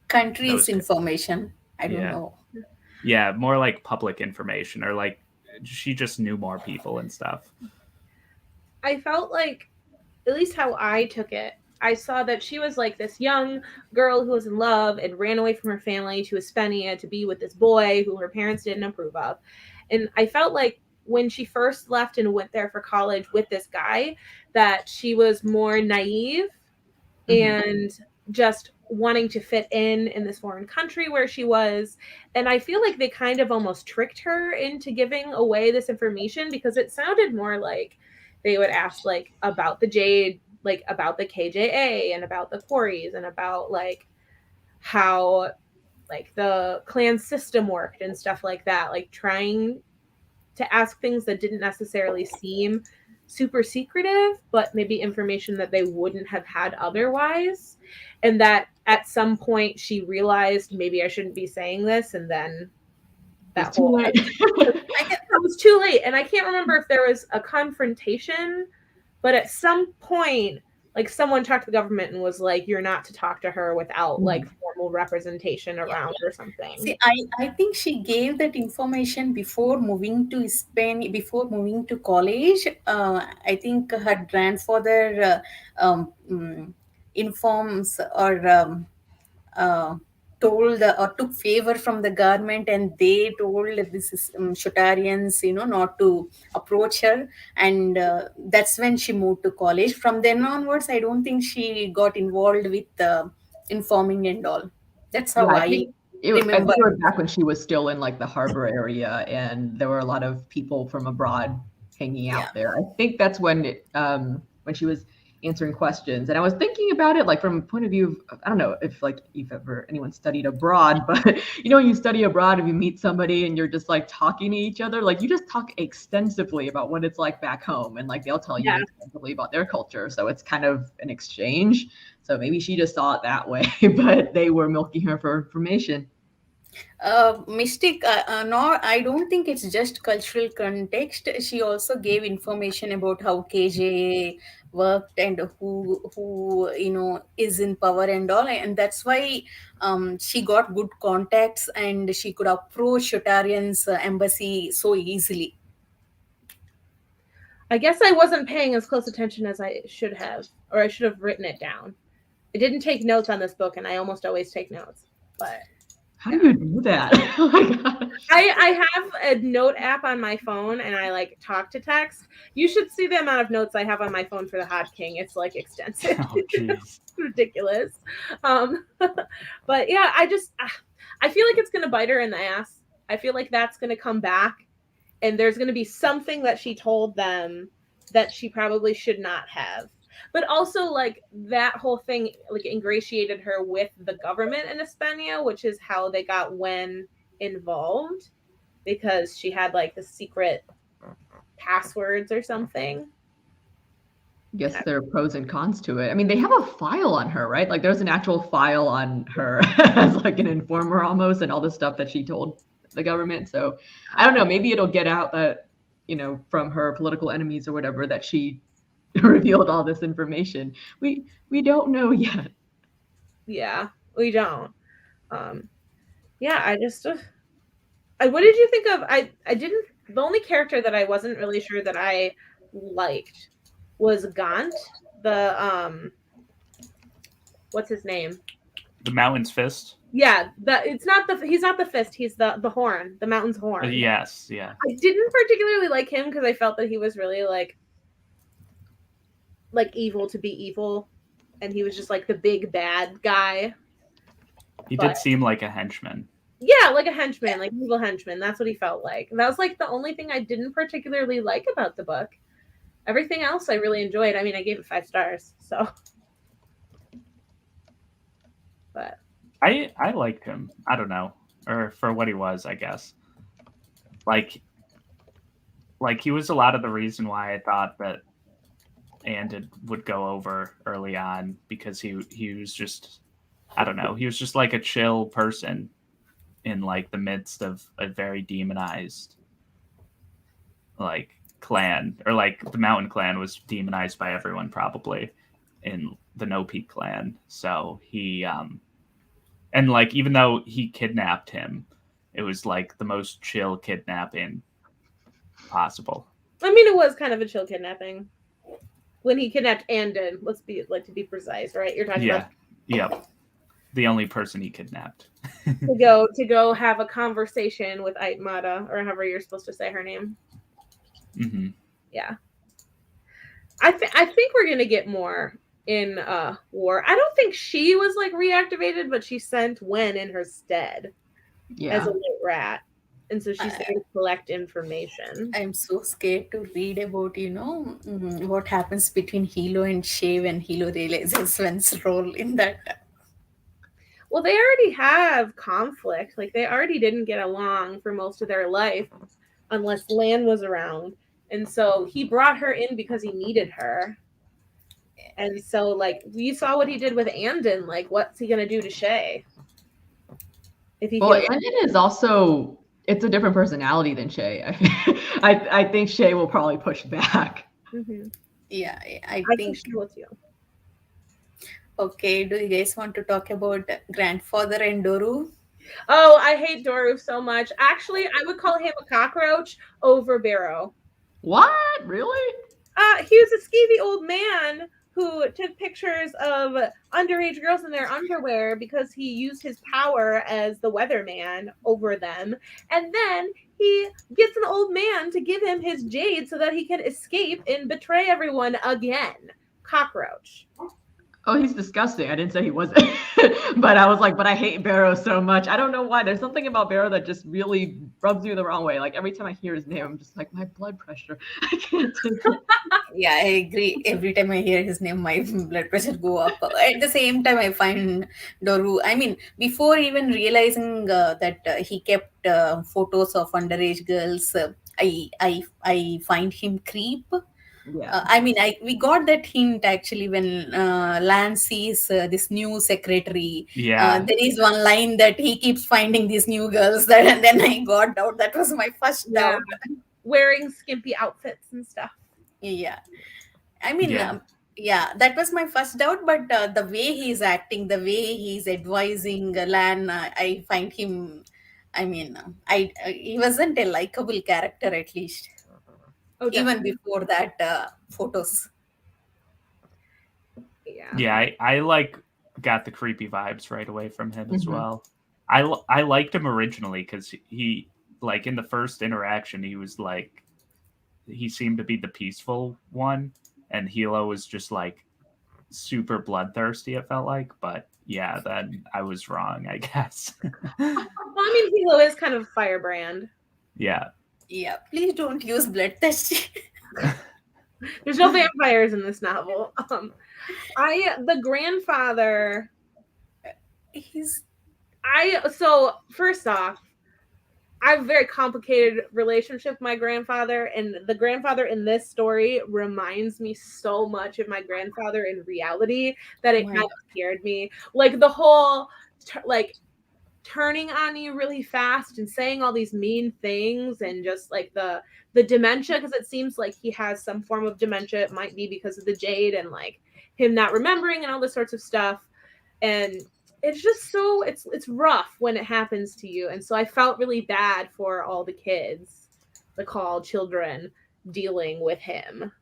Countries those information. I don't yeah. know. Yeah, more like public information, or like she just knew more people and stuff. I felt like, at least how I took it, I saw that she was like this young girl who was in love and ran away from her family to Hispania to be with this boy who her parents didn't approve of. And I felt like when she first left and went there for college with this guy, that she was more naive and just wanting to fit in this foreign country where she was. And I feel like they kind of almost tricked her into giving away this information, because it sounded more like they would ask like about the Jade, like about the KJA and about the quarries and about like how like the clan system worked and stuff like that, like trying to ask things that didn't necessarily seem super secretive, but maybe information that they wouldn't have had otherwise. And that at some point she realized, maybe I shouldn't be saying this, and then that Too late. it was too late. And I can't remember if there was a confrontation, but at some point, like someone talked to the government and was like, you're not to talk to her without like formal representation around or something. See, I think she gave that information before moving to Spain, before moving to college. I think her grandfather informs or told or took favor from the government, and they told this is Shotarians, not to approach her. And that's when she moved to college. From then onwards, I don't think she got involved with informing and all. That's Yeah, how I I think remember. it was back when she was still in like the harbor area, and there were a lot of people from abroad hanging out there. I think that's when when she was answering questions, and I was thinking about it like from a point of view of, I don't know if like you've ever anyone studied abroad, but when you study abroad, if you meet somebody and you're just like talking to each other, like you just talk extensively about what it's like back home, and like they'll tell you extensively about their culture, so it's kind of an exchange. So maybe she just saw it that way, but they were milking her for information. Mystic, no, I don't think it's just cultural context. She also gave information about how KJA worked and who is in power and all, and that's why she got good contacts and she could approach Shotarian's embassy so easily. I guess I wasn't paying as close attention as I should have, or I should have written it down. I didn't take notes on this book, and I almost always take notes. But how do you do that? Oh my gosh. I have a note app on my phone, and I like talk to text. You should see the amount of notes I have on my phone for the Hot King. It's like extensive. Oh, it's ridiculous. But yeah, I feel like it's gonna bite her in the ass. I feel like that's gonna come back, and there's gonna be something that she told them that she probably should not have. But also, like, that whole thing, like, ingratiated her with the government in Hispania, which is how they got Wen involved, because she had, like, the secret passwords or something. guess there are pros and cons to it. I mean, they have a file on her, right? Like there's an actual file on her as like an informer almost, and all the stuff that she told the government. So I don't know, maybe it'll get out that, from her political enemies or whatever, that she revealed all this information. We don't know yet. Yeah, we don't. Yeah, I just what did you think of I didn't the only character that I wasn't really sure that I liked was Gaunt, the what's his name? The Mountain's Fist. Yeah, he's not the fist, he's the horn, the mountain's horn. Yes, yeah. I didn't particularly like him because I felt that he was really like evil to be evil, and he was just like the big bad guy. He did seem like a henchman. Yeah, like a henchman, like evil henchman. That's what he felt like. And that was like the only thing I didn't particularly like about the book. Everything else I really enjoyed. I mean, I gave it 5 stars, so. But I liked him. I don't know, or for what he was, I guess. Like he was a lot of the reason why I thought that Andon would go over early on, because he was just, I don't know, he was just like a chill person in like the midst of a very demonized like clan, or like the Mountain Clan was demonized by everyone probably in the No Peak clan. So he and like even though he kidnapped him, it was like the most chill kidnapping possible. I mean, it was kind of a chill kidnapping when he kidnapped Andon. Let's be to be precise, right? You're talking about the only person he kidnapped to go have a conversation with Aitmata, or however you're supposed to say her name. Mm-hmm. Yeah, I think we're gonna get more in War. I don't think she was like reactivated, but she sent Wen in her stead as a late rat, and so she's there to collect information. I'm so scared to read about what happens between Hilo and Shay when Hilo realizes Sven's role in that. Well, they already have conflict. Like, they already didn't get along for most of their life unless Lan was around. And so he brought her in because he needed her. And so, like, you saw what he did with Andon. Like, what's he going to do to Shay? Andon is also, it's a different personality than Shay. I think Shay will probably push back. Mm-hmm. Yeah, I think she will too. Okay, do you guys want to talk about Grandfather and Doru? Oh, I hate Doru so much. Actually, I would call him a cockroach over Barrow. What? Really? He was a skeevy old man who took pictures of underage girls in their underwear because he used his power as the weatherman over them. And then he gets an old man to give him his jade so that he can escape and betray everyone again. Cockroach. Oh, he's disgusting. I didn't say he wasn't. But I was like, but I hate Barrow so much. I don't know why. There's something about Barrow that just really rubs you the wrong way. Like every time I hear his name, I'm just like, my blood pressure. I can't take it. Yeah, I agree. Every time I hear his name, my blood pressure go up. At the same time, I find Doru, I mean, before even realizing that he kept photos of underage girls, I find him creep. Yeah. I mean, we got that hint actually when Lan sees this new secretary. Yeah. There is one line that he keeps finding these new girls, and then I got doubt. That was my first doubt. Wearing skimpy outfits and stuff. Yeah. I mean, that was my first doubt. But the way he's acting, the way he's advising Lan, I find him, I mean, he wasn't a likable character at least. Oh, even before that photos. Yeah, I like got the creepy vibes right away from him as well. I liked him originally because he, like, in the first interaction, he was like, he seemed to be the peaceful one, and Hilo was just like super bloodthirsty, it felt like. But yeah, then I was wrong, I guess. Well, I mean, Hilo is kind of a firebrand. Yeah. Yeah, please don't use bloodthirsty. There's no vampires in this novel. The grandfather, so first off, I have a very complicated relationship with my grandfather, and the grandfather in this story reminds me so much of my grandfather in reality that it Oh my kind of scared me. Like the whole like turning on you really fast and saying all these mean things, and just like the dementia, because it seems like he has some form of dementia. It might be because of the jade and like him not remembering and all this sorts of stuff. And it's just so it's rough when it happens to you. And so I felt really bad for all the kids, the Kaul children, dealing with him.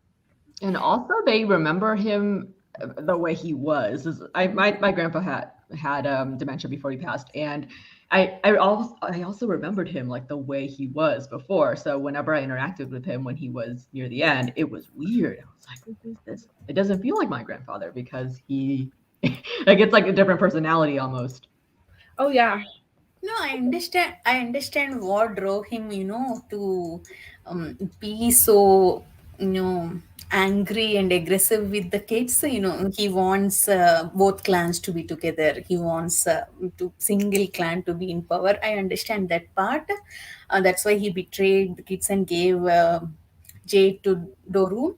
And also they remember him the way he was. My grandpa had dementia before he passed, and I also remembered him like the way he was before. So whenever I interacted with him when he was near the end, it was weird. I was like, what is this? It doesn't feel like my grandfather because he like it's like a different personality almost. Oh yeah. No, I understand what drove him, to be so, angry and aggressive with the kids. He wants both clans to be together. He wants to single clan to be in power. I understand that part. That's why he betrayed the kids and gave Jade to Doru.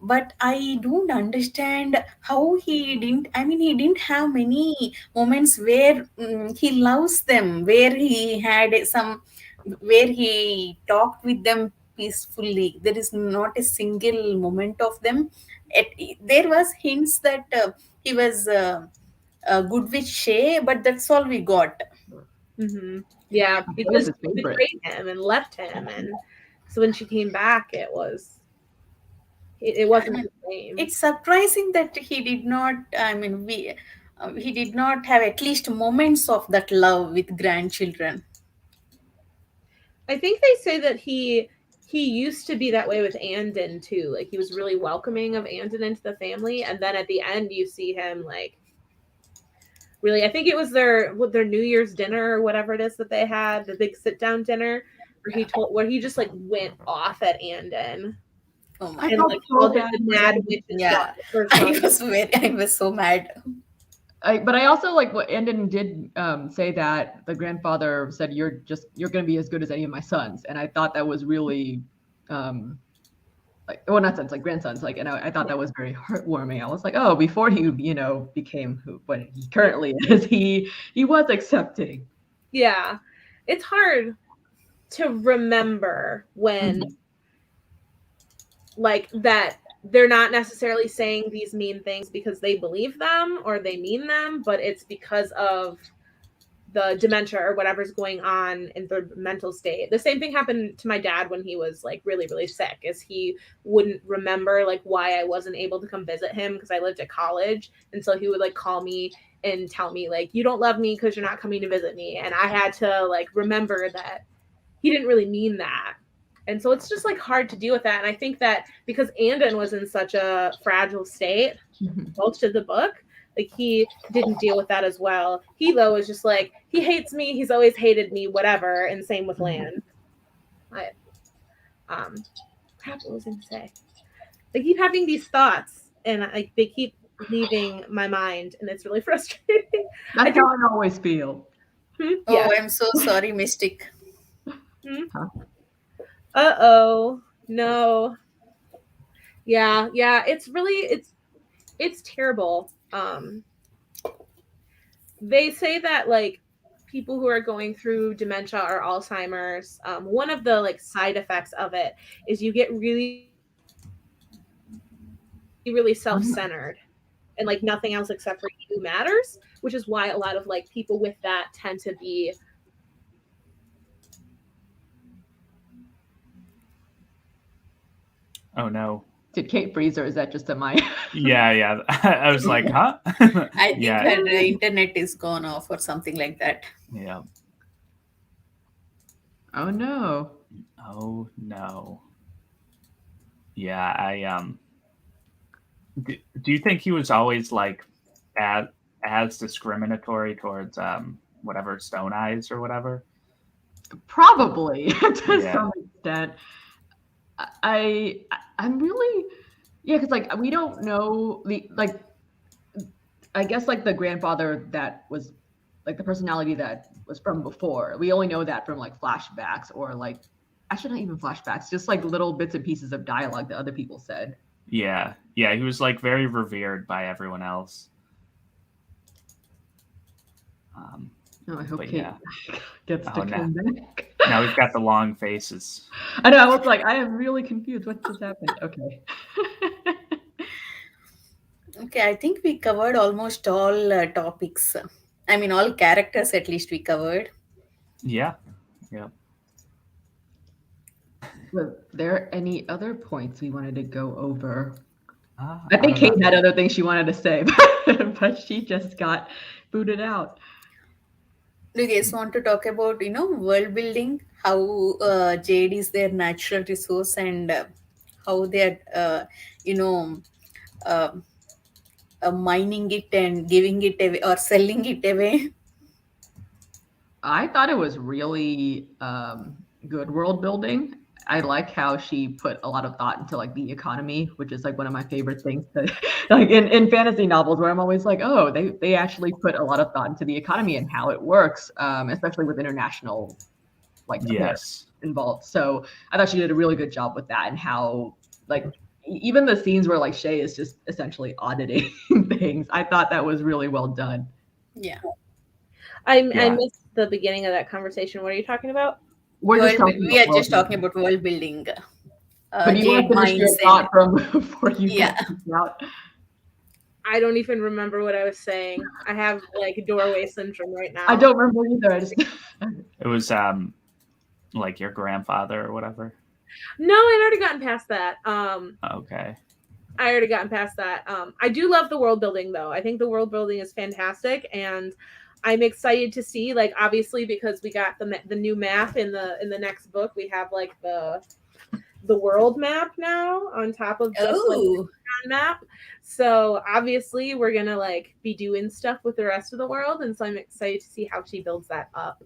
But I don't understand how he didn't. I mean, he didn't have many moments where he loves them, where he had where he talked with them peacefully. There is not a single moment of them. There was hints that he was good with Shay, but that's all we got. Mm-hmm. Yeah, It was because his she favorite. betrayed him and left him, and so when she came back, it wasn't the same. It's surprising that he did not. I mean, he did not have at least moments of that love with grandchildren. I think they say that he used to be that way with Andon too. Like he was really welcoming of Andon into the family, and then at the end you see him like really. I think it was their New Year's dinner or whatever it is that they had, the big sit down dinner, where he just like went off at Andon Oh I my and felt like so called her bad. the mad witch's Yeah, daughter. Or something. I was so mad. But I also like what Andon did say that the grandfather said you're going to be as good as any of my sons, and I thought that was really like, well, not sons, like grandsons, like, and I thought that was very heartwarming. I was like, oh, before he became what he currently is, he was accepting. Yeah, it's hard to remember when like that they're not necessarily saying these mean things because they believe them or they mean them, but it's because of the dementia or whatever's going on in their mental state. The same thing happened to my dad when he was like really, really sick, is he wouldn't remember like why I wasn't able to come visit him because I lived at college. And so he would like call me and tell me like, you don't love me because you're not coming to visit me. And I had to like remember that he didn't really mean that. And so it's just like hard to deal with that. And I think that because Andon was in such a fragile state most of the book, like he didn't deal with that as well. He though is just like, he hates me, he's always hated me, whatever. And same with Lan. Crap, what was I gonna say? I keep having these thoughts and like they keep leaving my mind, and it's really frustrating. That's how I always feel. Oh, Yeah. I'm so sorry, Mystic. Uh-oh. No. Yeah, it's really it's terrible. They say that like people who are going through dementia or Alzheimer's, one of the like side effects of it is you get really, really self-centered, and like nothing else except for you matters, which is why a lot of like people with that tend to be Oh no. Did Kate freeze, or is that just a my? Yeah. I was like, huh? I think Yeah. her internet is gone off or something like that. Yeah. Oh no. Oh no. Yeah, I do you think he was always like as discriminatory towards whatever Stone Eyes or whatever? Probably to Yeah. some extent. I'm really, yeah, because like we don't know the like, I guess like the grandfather that was like the personality that was from before. We only know that from like flashbacks or like actually not even flashbacks, just like little bits and pieces of dialogue that other people said. Yeah, he was like very revered by everyone else. I hope but Kate gets to come back. Now we've got the long faces. I know. I was like, I am really confused. What just happened? Okay. Okay, I think we covered almost all topics. I mean, all characters at least we covered. Yeah. Were there any other points we wanted to go over? I I think don't Kate know. had other things she wanted to say, but she just got booted out. Do you guys want to talk about, world building? How Jade is their natural resource and how they're, uh, mining it and giving it away or selling it away? I thought it was really good world building. I like how she put a lot of thought into like the economy, which is like one of my favorite things that like in fantasy novels where I'm always like, oh, they actually put a lot of thought into the economy and how it works, especially with international like affairs involved. So I thought she did a really good job with that and how like even the scenes where like Shay is just essentially auditing things. I thought that was really well done. Yeah. I missed the beginning of that conversation. What are you talking about? We are just talking about world building. But you want to finish your thought from before you get out? I don't even remember what I was saying. I have like doorway syndrome right now. I don't remember either. It was like your grandfather or whatever. No, I'd already gotten past that. Okay. I already gotten past that. I do love the world building though. I think the world building is fantastic, and I'm excited to see, like, obviously because we got the new map in the next book. We have like the world map now on top of just like the map. So obviously we're gonna like be doing stuff with the rest of the world, and so I'm excited to see how she builds that up.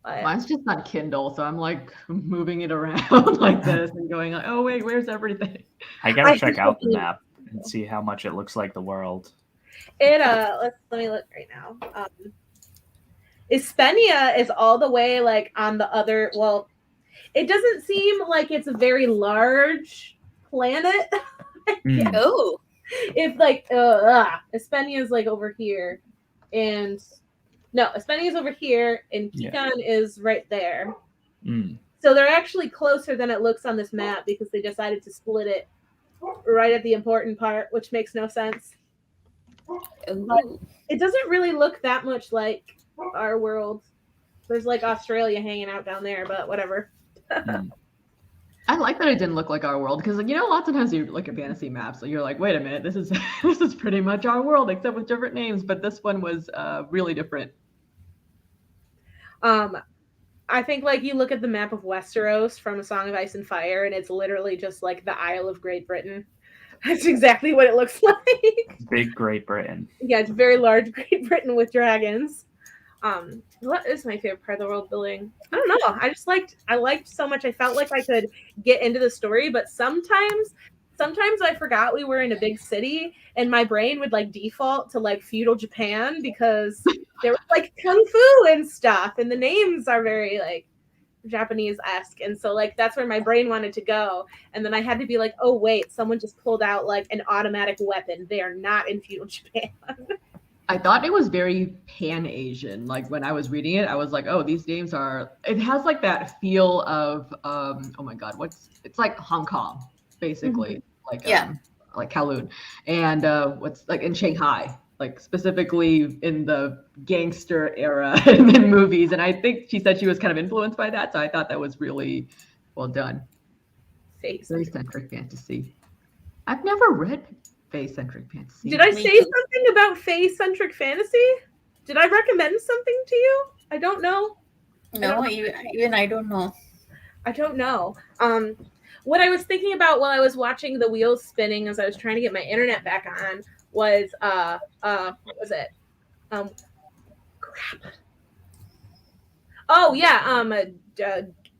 But mine's just on Kindle, so I'm like moving it around like this and going like, oh wait, where's everything? I gotta check out the map and see how much it looks like the world. It let me look right now. Ispenia is all the way like on the other. Well, it doesn't seem like it's a very large planet. Oh, it's like Ispenia is like over here, and no, Ispenia is over here, and Kikan is right there. So they're actually closer than it looks on this map because they decided to split it right at the important part, which makes no sense. But it doesn't really look that much like our world. There's like Australia hanging out down there, but whatever. I like that it didn't look like our world because, like, lots of times you look at fantasy maps, so you're like, wait a minute, this is pretty much our world except with different names. But this one was really different. I think like you look at the map of Westeros from A Song of Ice and Fire, and it's literally just like the Isle of Great Britain. That's exactly what it looks like. Big Great Britain. Yeah, it's very large Great Britain with dragons. What is my favorite part of the world building? I don't know. I liked so much. I felt like I could get into the story, but sometimes I forgot we were in a big city and my brain would like default to like feudal Japan because there was like kung fu and stuff, and the names are very like Japanese-esque, and so like that's where my brain wanted to go, and then I had to be like, oh wait, someone just pulled out like an automatic weapon. They are not in feudal Japan. I thought it was very pan-Asian. Like when I was reading it, I was like, oh, these names are, it has like that feel of oh my god, it's like Hong Kong basically. Like like Kowloon, and what's like in Shanghai, like specifically in the gangster era and in movies. And I think she said she was kind of influenced by that, so I thought that was really well done. Fae-centric fantasy. I've never read Fae-centric fantasy. Did I say something about Fae-centric fantasy? Did I recommend something to you? I don't know. No, even I don't know. I don't know. What I was thinking about while I was watching the wheels spinning as I was trying to get my internet back on was what was it? Crap. Oh yeah,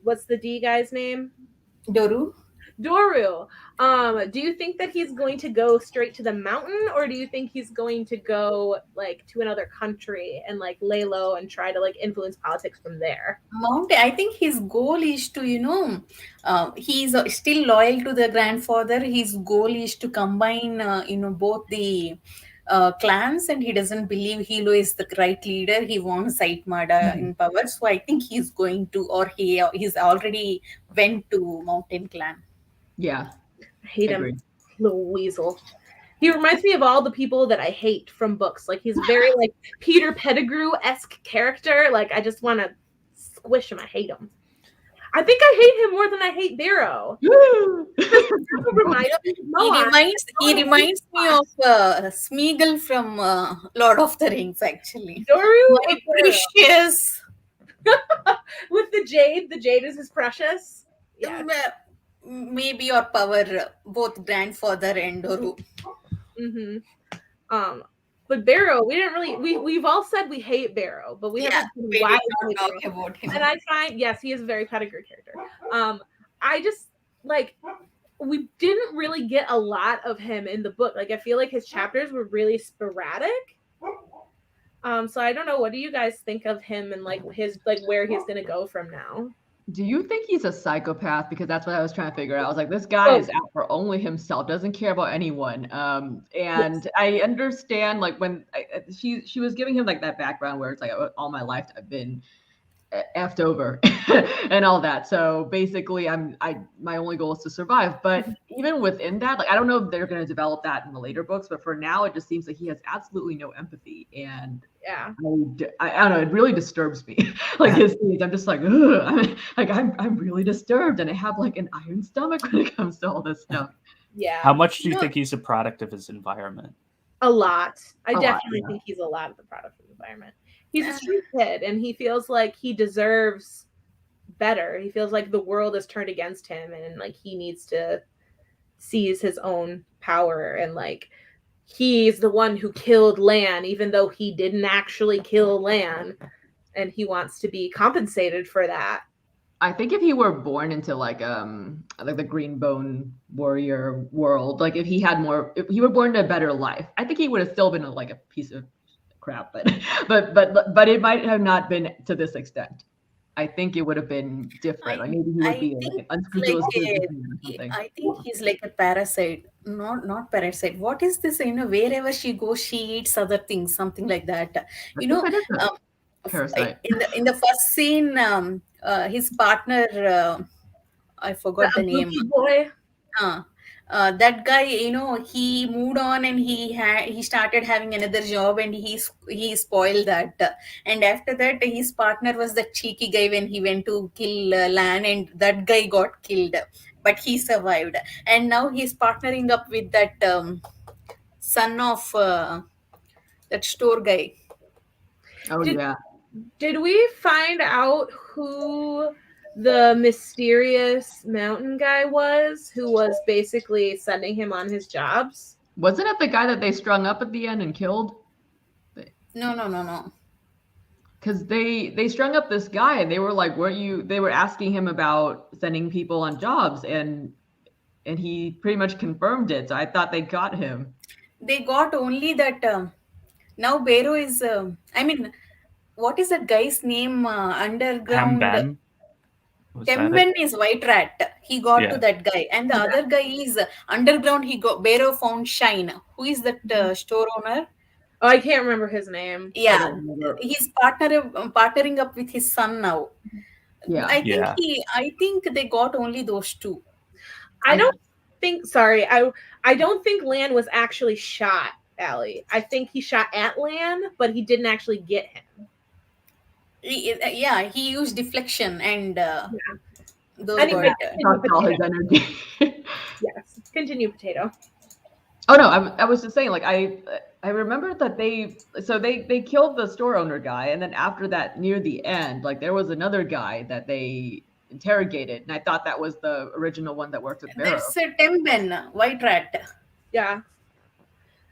what's the D guy's name? Doru. Doru, do you think that he's going to go straight to the mountain, or do you think he's going to go like to another country and like lay low and try to like influence politics from there? Mountain. I think his goal is to, he's still loyal to the grandfather. His goal is to combine, both the clans, and he doesn't believe Hilo is the right leader. He wants Saitmada in power. So I think he's going to, or he's already went to Mountain Clan. Yeah. I hate him, Agree. little weasel. He reminds me of all the people that I hate from books. Like he's very like Peter Pettigrew-esque character. Like I just want to squish him. I hate him. I think I hate him more than I hate Barrow. He reminds me of Smeagol from Lord of the Rings, actually. Doru, my precious. With the Jade is his precious. Yeah. Maybe your power, both grandfather and Doru. But Barrow, we didn't really. We've all said we hate Barrow, but we haven't talked about him. And I find, yes, he is a very Pettigrew character. I just like we didn't really get a lot of him in the book. Like I feel like his chapters were really sporadic. So I don't know. What do you guys think of him and like his like where he's gonna go from now? Do you think he's a psychopath? Because that's what I was trying to figure out. I was like, this guy is out for only himself, doesn't care about anyone. And yes. I understand, like, when she was giving him, like, that background where it's like, all my life I've been effed over and all that. So basically, my only goal is to survive. But even within that, like, I don't know if they're going to develop that in the later books, but for now, it just seems like he has absolutely no empathy. And yeah, I don't know, it really disturbs me. Like his scenes, I'm just like, ugh. I'm really disturbed, and I have like an iron stomach when it comes to all this stuff. Yeah. How much do you think he's a product of his environment? A lot. I definitely think he's a lot of the product of the environment. He's a street kid, and he feels like he deserves better. He feels like the world is turned against him, and like he needs to seize his own power. And like he's the one who killed Lan, even though he didn't actually kill Lan, and he wants to be compensated for that. I think if he were born into like the green bone warrior world, like if he were born to a better life, I think he would have still been like a piece of crap, but it might have not been to this extent. I think it would have been different. Like maybe he would be like an unscrupulous person or something. I think he's like a parasite. Not parasite. What is this? Wherever she goes, she eats other things, something like that. Parasite. In the first scene, his partner, I forgot the name. Boy. That guy, he moved on and he started having another job, and he spoiled that. And after that, his partner was the cheeky guy when he went to kill Lan, and that guy got killed, but he survived. And now he's partnering up with that son of that store guy. Oh, yeah. Did we find out who the mysterious mountain guy was, who was basically sending him on his jobs? Wasn't it the guy that they strung up at the end and killed? No. Because they strung up this guy, and they were like, they were asking him about sending people on jobs, and he pretty much confirmed it. So I thought they got him. They got only that. Now Bero is, what is that guy's name? Underground. Temben is White Rat. He got to that guy, and the other guy is underground. Bero found Shine. Who is that store owner? Oh, I can't remember his name. Yeah, he's partnering up with his son now. Yeah, I think they got only those two. I don't think. Sorry, I don't think Lan was actually shot, Allie. I think he shot at Lan, but he didn't actually get him. He used deflection and anyway, all his energy. Yes, continue, Potato. Oh no, I was just saying, like I remember that they killed the store owner guy, and then after that, near the end, like there was another guy that they interrogated, and I thought that was the original one that worked with Barrow. That's a Temben, White Rat. Yeah,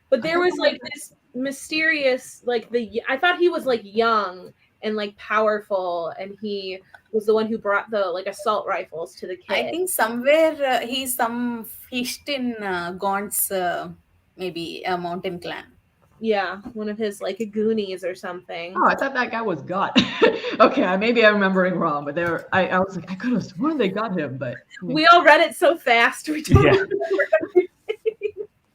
but there was like this mysterious, like I thought he was like young, and like powerful, and he was the one who brought the like assault rifles to the kid. I think somewhere he's some fished in Gaunt's maybe a mountain clan. Yeah, one of his like Goonies or something. Oh, I thought that guy was got. Okay, maybe I'm remembering wrong, but I was like, I could have sworn they got him, but we all read it so fast. We don't remember everything.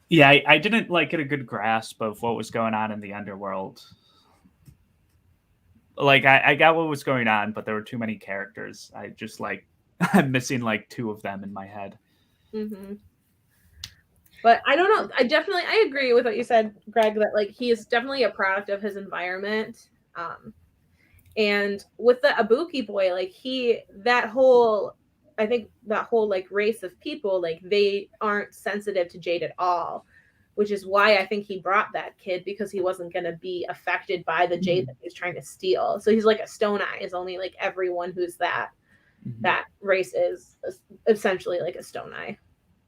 Yeah, I didn't like get a good grasp of what was going on in the underworld. Like I got what was going on, but there were too many characters. I just like I'm missing like 2 of them in my head. Mm-hmm. But I don't know. I agree with what you said, Greg, that like he is definitely a product of his environment. And with the Ibuki boy, like I think that whole like race of people, like they aren't sensitive to Jade at all, which is why I think he brought that kid, because he wasn't going to be affected by the Jade that he's trying to steal. So he's like a Stone Eye, is only like everyone who's that race is essentially like a Stone Eye.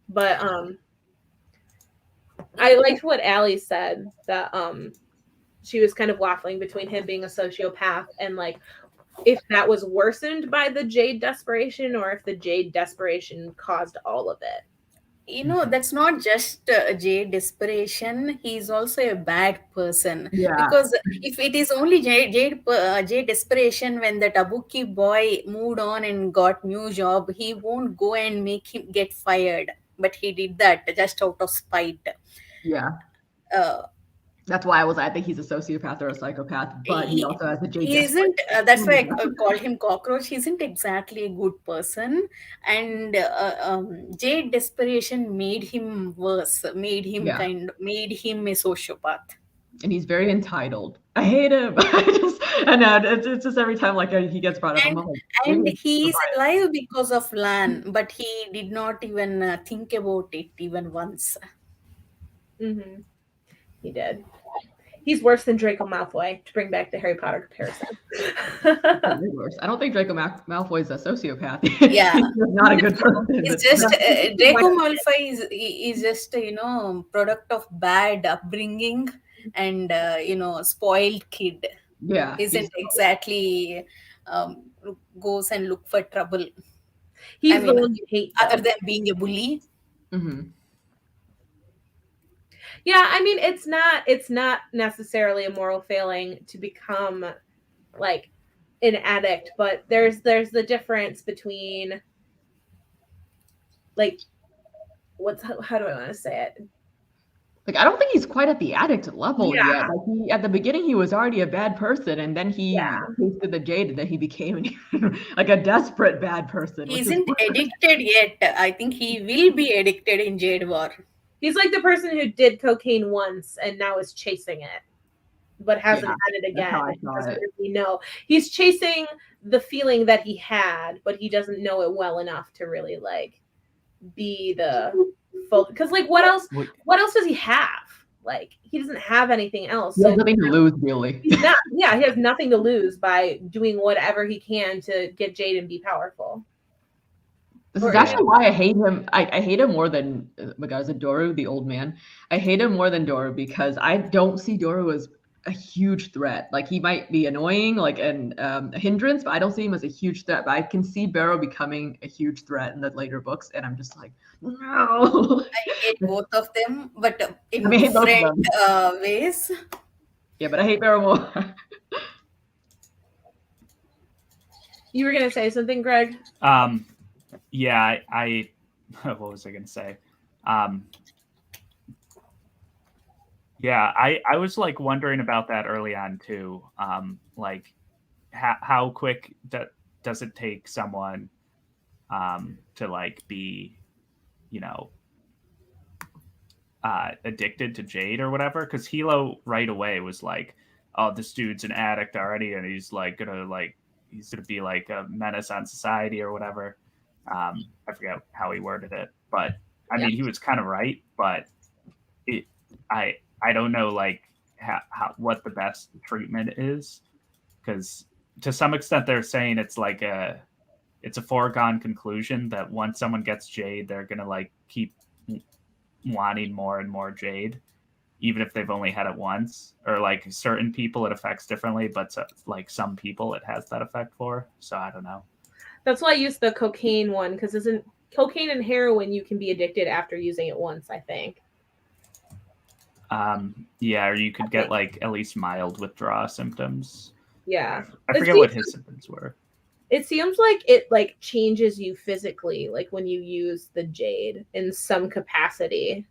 But I liked what Allie said, that she was kind of waffling between him being a sociopath and like if that was worsened by the Jade desperation or if the Jade desperation caused all of it. You know, that's not just Jade desperation. He's also a bad person. Yeah. Because if it is only Jade desperation, when the Tabuki boy moved on and got new job, he won't go and make him get fired. But he did that just out of spite. Yeah. That's why I think he's a sociopath or a psychopath, but he also has the Jade. He isn't. That's why I call him cockroach. He isn't exactly a good person, and Jade desperation made him worse. Made him a sociopath. And he's very entitled. I hate him. It's just every time like he gets brought up. And he's alive because of Lan, but he did not even think about it even once. Mm-hmm. He did. He's worse than Draco Malfoy, to bring back the Harry Potter comparison. I don't think Draco Malfoy is a sociopath. Yeah. He's not a good person. It's just Draco Malfoy is just product of bad upbringing and spoiled kid. Yeah, isn't exactly goes and look for trouble. He's the one you hate, other than being a bully. Mm-hmm. Yeah, I mean, it's not necessarily a moral failing to become like an addict, but there's the difference between like how do I want to say it? Like, I don't think he's quite at the addict level yet. Like at the beginning, he was already a bad person, and then he tasted the Jade, and then he became like a desperate bad person. He isn't addicted yet. I think he will be addicted in Jade War. He's like the person who did cocaine once and now is chasing it, but hasn't had it again. He doesn't really know. He's chasing the feeling that he had, but he doesn't know it well enough to really like be the full. Because like, what else does he have? Like, he doesn't have anything else. He has nothing to lose, really. He has nothing to lose by doing whatever he can to get Jade and be powerful. This is actually why I hate him. I hate him more than is it Doru, the old man? I hate him more than Doru because I don't see Doru as a huge threat. Like, he might be annoying, like a hindrance, but I don't see him as a huge threat. But I can see Barrow becoming a huge threat in the later books, and I'm just like, no. I hate both of them, but in different ways. Yeah, but I hate Barrow more. You were gonna say something, Greg? Yeah, I what was I going to say? Yeah, I was like wondering about that early on too. Like how quick does it take someone to like be, addicted to Jade or whatever? Because Hilo right away was like, oh, this dude's an addict already, and he's gonna be like a menace on society or whatever. I forget how he worded it, but I mean, he was kind of right, but I don't know like how what the best treatment is, because to some extent they're saying it's a foregone conclusion that once someone gets Jade, they're gonna like keep wanting more and more Jade, even if they've only had it once, or like certain people it affects differently, but like some people it has that effect for. So I don't know. That's why I use the cocaine one, because isn't cocaine and heroin you can be addicted after using it once, I think. Yeah, or you could get like at least mild withdrawal symptoms. Yeah. I forget what his symptoms were. It seems like it like changes you physically, like when you use the jade in some capacity,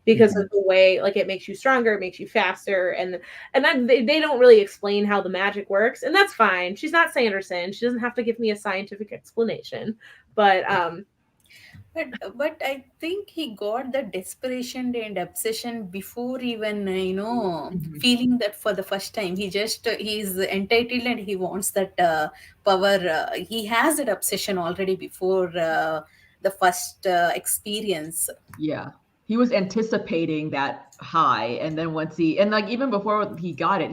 because of the way like it makes you stronger, it makes you faster, and then they don't really explain how the magic works, and that's fine. She's not Sanderson. She doesn't have to give me a scientific explanation, but but I think he got the desperation and obsession before even feeling that for the first time. He just he's entitled and he wants that power. He has that obsession already before the first experience. Yeah. He was anticipating that high, and then once and like even before he got it,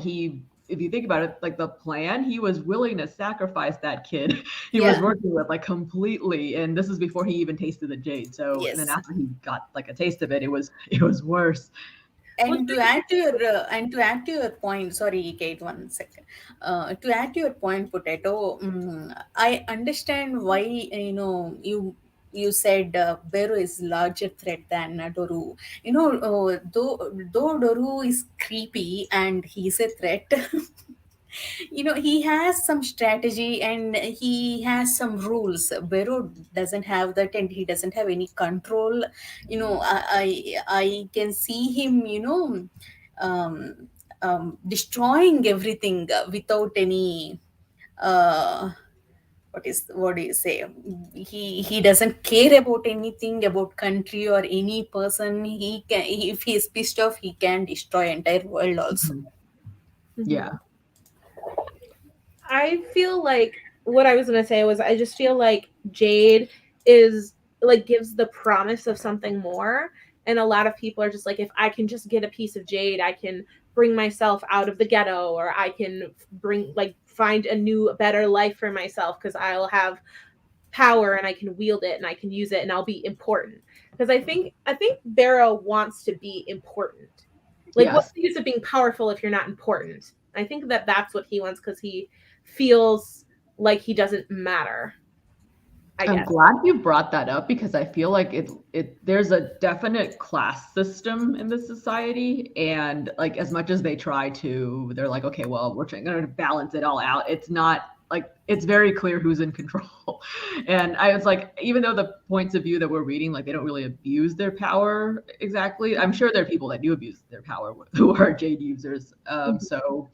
if you think about it, like the plan, he was willing to sacrifice that kid he was working with like completely, and this is before he even tasted the jade. So Yes. and then after he got like a taste of it, it was worse. And to add to your point, sorry, Kate, 1 second. To add to your point, Potato, I understand why you said Beru is larger threat than Doru. Though Doru is creepy and he's a threat, he has some strategy and he has some rules. Beru doesn't have that, and he doesn't have any control. I can see him um, destroying everything without any what do you say, he doesn't care about anything about country or any person. He can, if he's pissed off, he can destroy entire world also. Yeah. I feel like what I was gonna say was I just feel like Jade is like gives the promise of something more, and a lot of people are just like, if I can just get a piece of Jade, I can bring myself out of the ghetto, or I can find a new better life for myself because I'll have power and I can wield it and I can use it and I'll be important. Because I think Barrow wants to be important. Like, Yes. what's the use of being powerful if you're not important? I think that's what he wants, because he feels like he doesn't matter. I'm glad you brought that up, because I feel like there's a definite class system in this society, and like as much as they try to, they're like, okay, well, we're trying to balance it all out. It's not like it's very clear who's in control. And I was like, even though the points of view that we're reading, like they don't really abuse their power exactly. I'm sure there are people that do abuse their power who are Jade users. So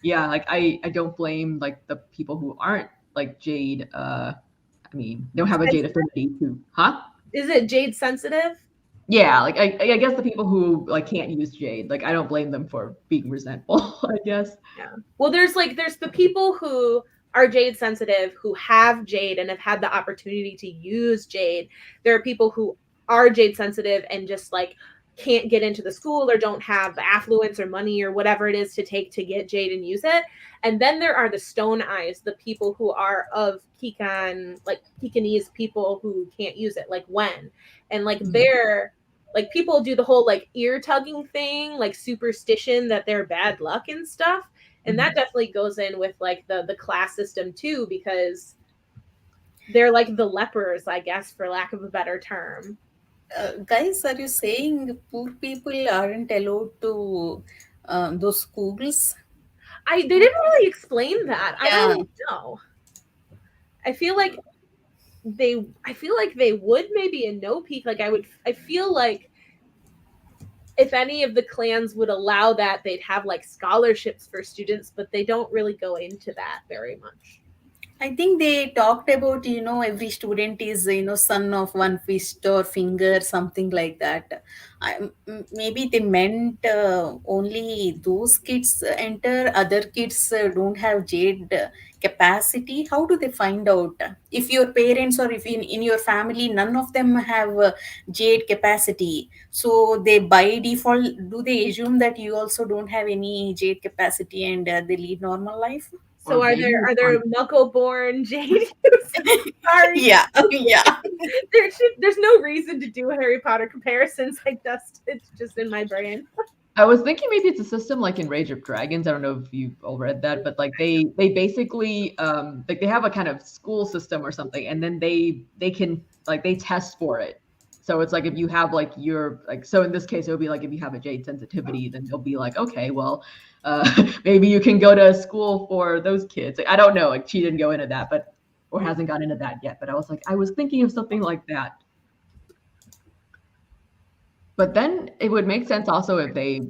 yeah, like I don't blame like the people who aren't like Jade. I mean, don't have a Jade affinity too, huh? Is it Jade sensitive? Yeah, like I guess the people who like can't use Jade, like I don't blame them for being resentful, I guess. Yeah. Well, there's the people who are Jade sensitive, who have Jade and have had the opportunity to use Jade. There are people who are Jade sensitive and just like can't get into the school or don't have the affluence or money or whatever it is to take to get Jade and use it. And then there are the stone eyes, the people who are of Kikan, like Kikanese people who can't use it, like Wen. And like they're like, people do the whole like ear tugging thing, like superstition that they're bad luck and stuff. And that definitely goes in with like the class system too, because they're like the lepers, I guess, for lack of a better term. Guys, are you saying poor people aren't allowed to those schools? They didn't really explain that. I don't know. I feel like they would maybe in No Peak. Like I feel like if any of the clans would allow that, they'd have like scholarships for students, but they don't really go into that very much. I think they talked about, every student is, son of one fist or finger, something like that. Maybe they meant only those kids enter, other kids don't have Jade capacity. How do they find out? If your parents or if in your family, none of them have Jade capacity, so they by default, do they assume that you also don't have any Jade capacity and they lead normal life? So Or maybe are it's there like- Muggle-born Jade users? Sorry. Yeah, yeah. There's no reason to do Harry Potter comparisons. It's just in my brain. I was thinking maybe it's a system like in Rage of Dragons. I don't know if you've all read that, but like they basically like they have a kind of school system or something, and then they can like they test for it. So it's like if you have like your like so in this case it would be like if you have a jade sensitivity, then they'll be like, okay, well, maybe you can go to school for those kids. Like, I don't know, like she didn't go into that, but or hasn't gone into that yet. But I was like, I was thinking of something like that. But then it would make sense also if they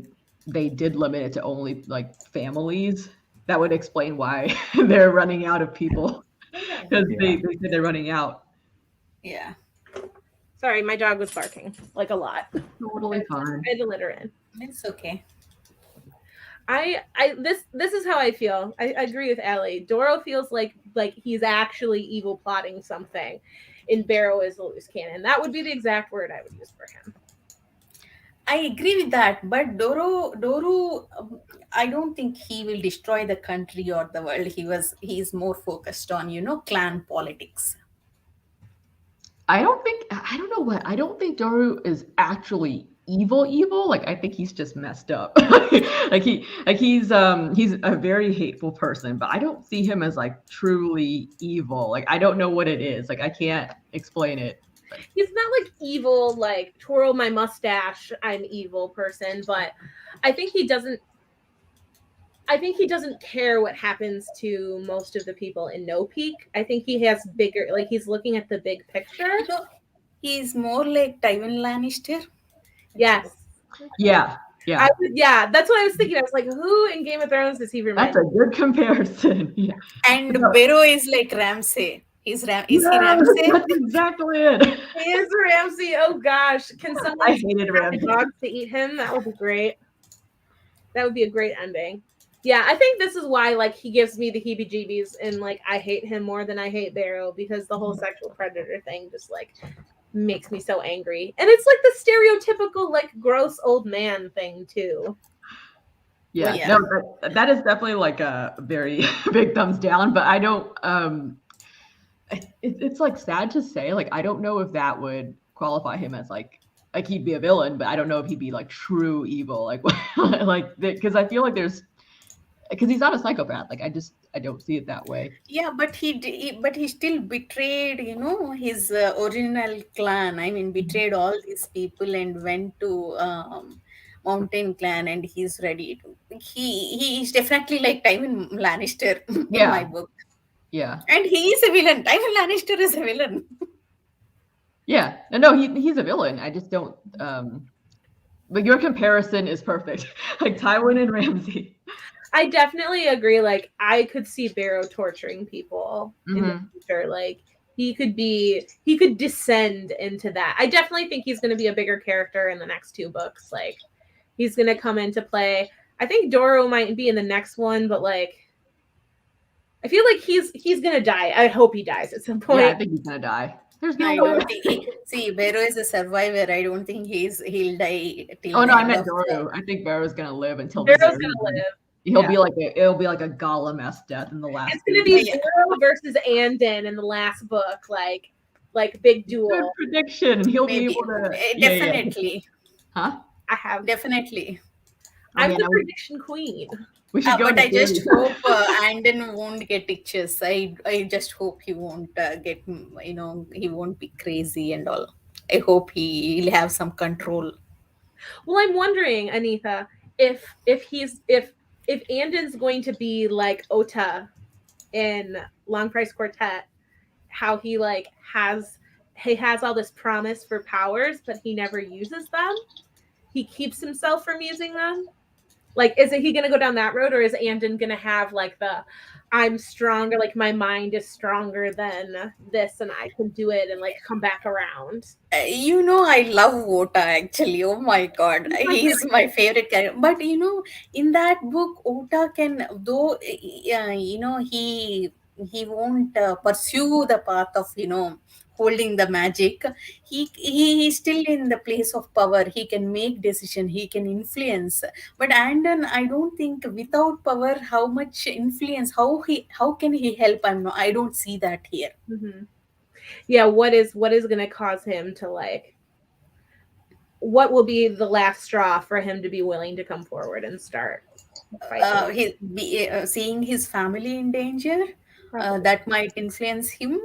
did limit it to only like families. That would explain why they're running out of people because they say they're running out. Yeah, Sorry, my dog was barking like a lot. Totally fine. I had to let her in. it's okay. This is how I feel. I agree with Allie. Doro feels like he's actually evil plotting something, and Barrow is a loose cannon. That would be the exact word I would use for him. I agree with that, but Doru, I don't think he will destroy the country or the world. He's more focused on clan politics. I don't know what I don't think Doru is actually evil. Like I think he's just messed up. He's a very hateful person, but I don't see him as like truly evil. Like I don't know what it is. Like I can't explain it. He's not like evil, like twirl my mustache, I'm evil person, but I think he doesn't care what happens to most of the people in No Peak. I think he has bigger, like he's looking at the big picture. He's more like Tywin Lannister. Yes. Yeah. That's what I was thinking. I was like, who in Game of Thrones does he remind? That's a good comparison. Yeah. And Barrow is like Ramsay. Is he Ramsay? That's exactly it. He is Ramsay. Oh gosh. Can someone I hated have Ramsay. the dogs to eat him? That would be great. That would be a great ending. Yeah, I think this is why like he gives me the heebie-jeebies and like I hate him more than I hate Barrow because the whole sexual predator thing just like makes me so angry. And it's like the stereotypical like gross old man thing too. Yeah, Yeah. no, that is definitely like a very big thumbs down, but I don't it's like sad to say, like I don't know if that would qualify him as like he'd be a villain, but I don't know if he'd be like true evil, like like because I feel like because he's not a psychopath, like I don't see it that way. Yeah, but he still betrayed, his original clan. I mean, betrayed all these people and went to Mountain Clan, and he's ready to. He is definitely like Tywin Lannister in Yeah. my book, Yeah, and he is a villain. Tywin Lannister is a villain. yeah, no, he's a villain. I just don't. But your comparison is perfect, like Tywin and Ramsay. I definitely agree. Like I could see Barrow torturing people in the future. Like he could descend into that. I definitely think he's going to be a bigger character in the next two books. Like he's going to come into play. I think Doro might be in the next one, but like I feel like he's going to die. I hope he dies at some point. Yeah, I think he's gonna die. There's no I way. don't think see Barrow is a survivor. I don't think he'll die. Till Oh no, the I end meant of Doro. I think Barrow's gonna live until Barrow's the going to live. It'll Yeah. be like a Gollum-esque death in the last. It's going to be Yeah. Barrow versus Andon in the last book. Like big good duel. prediction, and he'll Maybe be able to. definitely, Huh? I have. definitely. I I'm mean, the prediction queen. we should go. But into I just theory. hope Andon won't get itches. I just hope he won't get he won't be crazy and all. I hope he'll have some control. Well, I'm wondering, Anitha, if Andon's going to be like Ota in Long Price Quartet, how he like has all this promise for powers, but he never uses them. He keeps himself from using them. Like, is he going to go down that road, or is Andon going to have like the I'm stronger, like my mind is stronger than this, and I can do it, and like come back around? I love Ota actually. Oh my god, he's my favorite character. But in that book, Ota can, though he pursue the path of holding the magic. He is still in the place of power. He can make decision, he can influence. But Andon, I don't think without power, how much influence, how can he help? I don't see that here. Mm-hmm. Yeah, what is going to cause him to like? What will be the last straw for him to be willing to come forward and start fighting? Seeing his family in danger, that might influence him.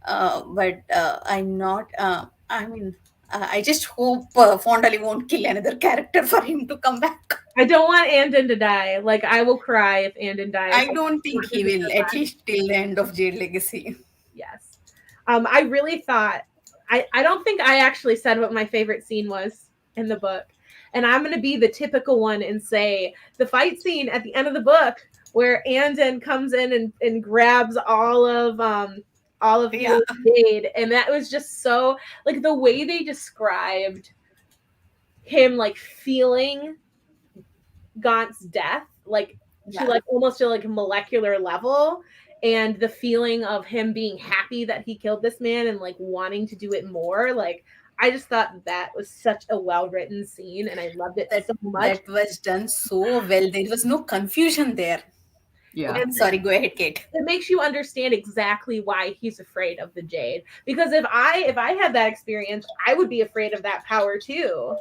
But I'm not. I just hope Fonda Lee won't kill another character for him to come back. I don't want Andon to die. Like, I will cry if Andon dies. I don't think he will, at least till the end of Jade Legacy. Yes. I really thought, I don't think I actually said what my favorite scene was in the book. And I'm going to be the typical one and say the fight scene at the end of the book where Andon comes in and grabs all of Jade. And that was just so, like, the way they described him, like, feeling Gaunt's death, like, to like almost to like a molecular level, and the feeling of him being happy that he killed this man and like wanting to do it more. Like, I just thought that was such a well-written scene and I loved it so much. That was done so well. There was no confusion there. Yeah. Okay, sorry, go ahead, Kate. It makes you understand exactly why he's afraid of the Jade. Because if I had that experience, I would be afraid of that power too.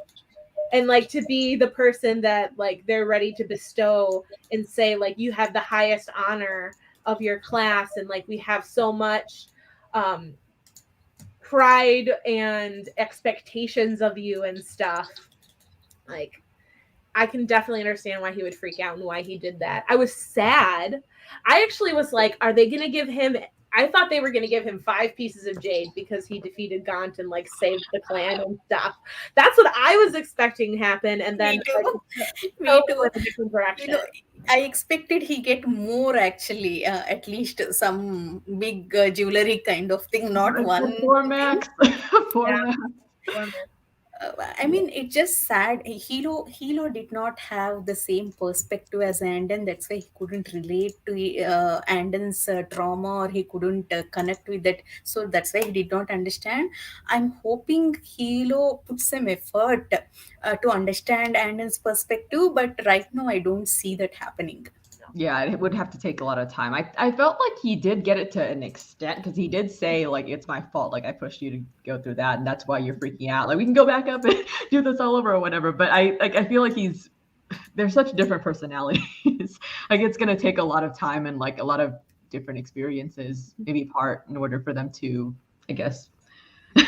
And like to be the person that like they're ready to bestow and say like you have the highest honor of your class and like we have so much pride and expectations of you and stuff. Like, I can definitely understand why he would freak out and why he did that. I was sad. I actually was like, are they going to give him... I thought they were going to give him 5 pieces of Jade because he defeated Gaunt and like saved the clan and stuff. That's what I was expecting to happen. And then Me too. In a different direction. I expected he get more actually, at least some big jewelry kind of thing, not one. 4 max. 4 max. I mean, it's just sad. Hilo did not have the same perspective as Andon. That's why he couldn't relate to Andon's trauma, or he couldn't connect with that. So that's why he did not understand. I'm hoping Hilo put some effort to understand Andon's perspective, but right now I don't see that happening. Yeah, it would have to take a lot of time. I felt like he did get it to an extent because he did say like it's my fault, like I pushed you to go through that and that's why you're freaking out. Like we can go back up and do this all over or whatever. But I feel like there's such different personalities. Like it's gonna take a lot of time and like a lot of different experiences, maybe apart, in order for them to, I guess,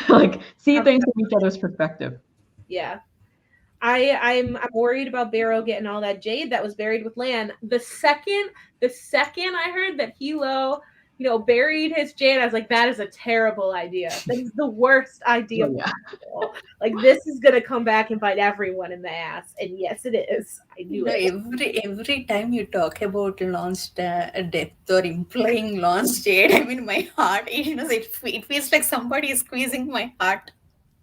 like see things from each other's perspective. Yeah. I'm worried about Barrow getting all that Jade that was buried with Lan. The second I heard that Hilo, buried his Jade, I was like, that is a terrible idea. That is the worst idea possible. Like, this is gonna come back and bite everyone in the ass. And yes, it is. I knew it. Every time you talk about Lan's death or implying Lan's Jade, I mean, my heart, it feels like somebody is squeezing my heart.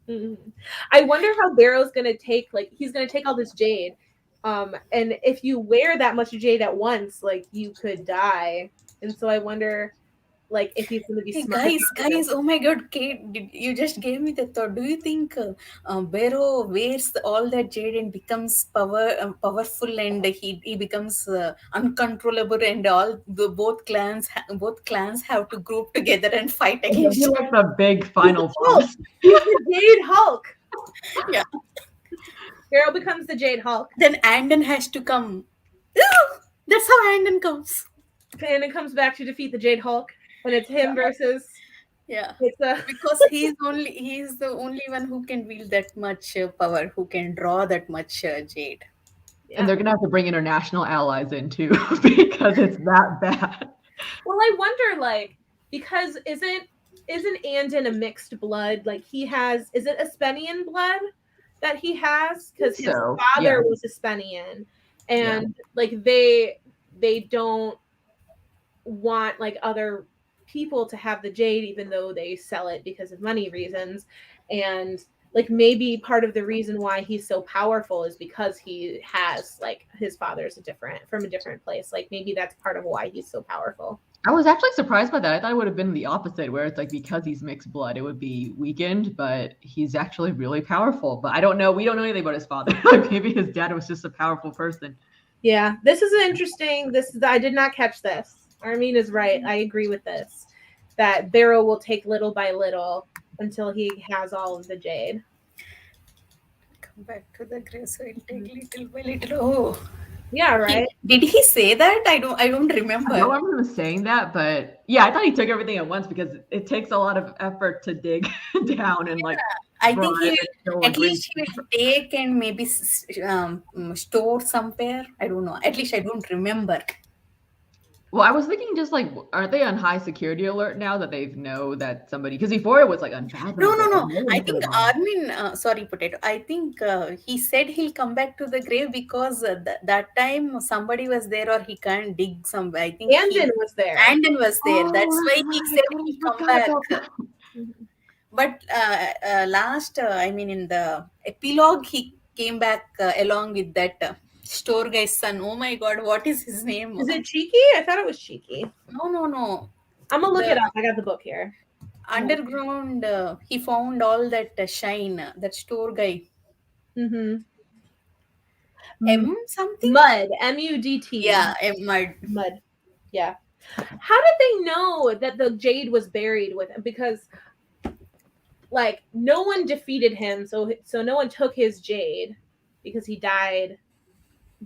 Mm-hmm. I wonder how Barrow's gonna take, like, he's gonna take all this Jade, and if you wear that much Jade at once, like, you could die. And so I wonder, like, if he's gonna be smart. Guys, oh my god, Kate, you just gave me the thought. Do you think Barrow wears all that Jade and becomes powerful, and he becomes uncontrollable, and both clans have to group together and fight against him? Like the big final boss. He's the Jade Hulk. Yeah. Barrow becomes the Jade Hulk. Then Andon has to come. That's how Andon comes. Andon comes back to defeat the Jade Hulk, and it's him versus. Yeah, because he's the only one who can wield that much power, who can draw that much Jade. Yeah. And they're gonna have to bring international allies in too because it's that bad. Well, I wonder, like, because isn't Andon a mixed blood? Like, he has, is it Espenian blood that he has? Because his father was Espenian, and like they don't want like other people to have the Jade, even though they sell it because of money reasons. And like maybe part of the reason why he's so powerful is because he has like his father's from a different place. Like maybe that's part of why he's so powerful. I was actually surprised by that. I thought it would have been the opposite, where it's like because he's mixed blood, it would be weakened, but he's actually really powerful. But I don't know. We don't know anything about his father. Like maybe his dad was just a powerful person. Yeah, this is interesting. I did not catch this. Armin is right. I agree with this. That Barrow will take little by little until he has all of the jade. Come back to the grave, so it'll take little by little. Oh, Yeah, right. did he say that? I don't remember. I don't remember him saying that, but yeah, I thought he took everything at once because it takes a lot of effort to dig down and like. I think grind he and will, go at and least he will take and maybe store somewhere. I don't know. At least I don't remember. Well, I was thinking just like, aren't they on high security alert now that they know that somebody? Because before it was like unfathomable. No. one I could think have gone. Armin, sorry, Potato. I think he said he'll come back to the grave because that time somebody was there or he can't dig somewhere. I think Andon was there. Andon was there. Oh, That's why he right. said I he'll come forgot back. about that. But I mean, in the epilogue, he came back along with that store guy's son. Oh my God, what is his name? Is it Cheeky? I thought it was Cheeky. No. I'm gonna look it up. I got the book here. Underground, he found all that shine. That store guy. Mm-hmm. M something? Mud. M-U-D-T. Yeah, Mud. Mud. Yeah. How did they know that the jade was buried with him? Because like no one defeated him, so no one took his jade because he died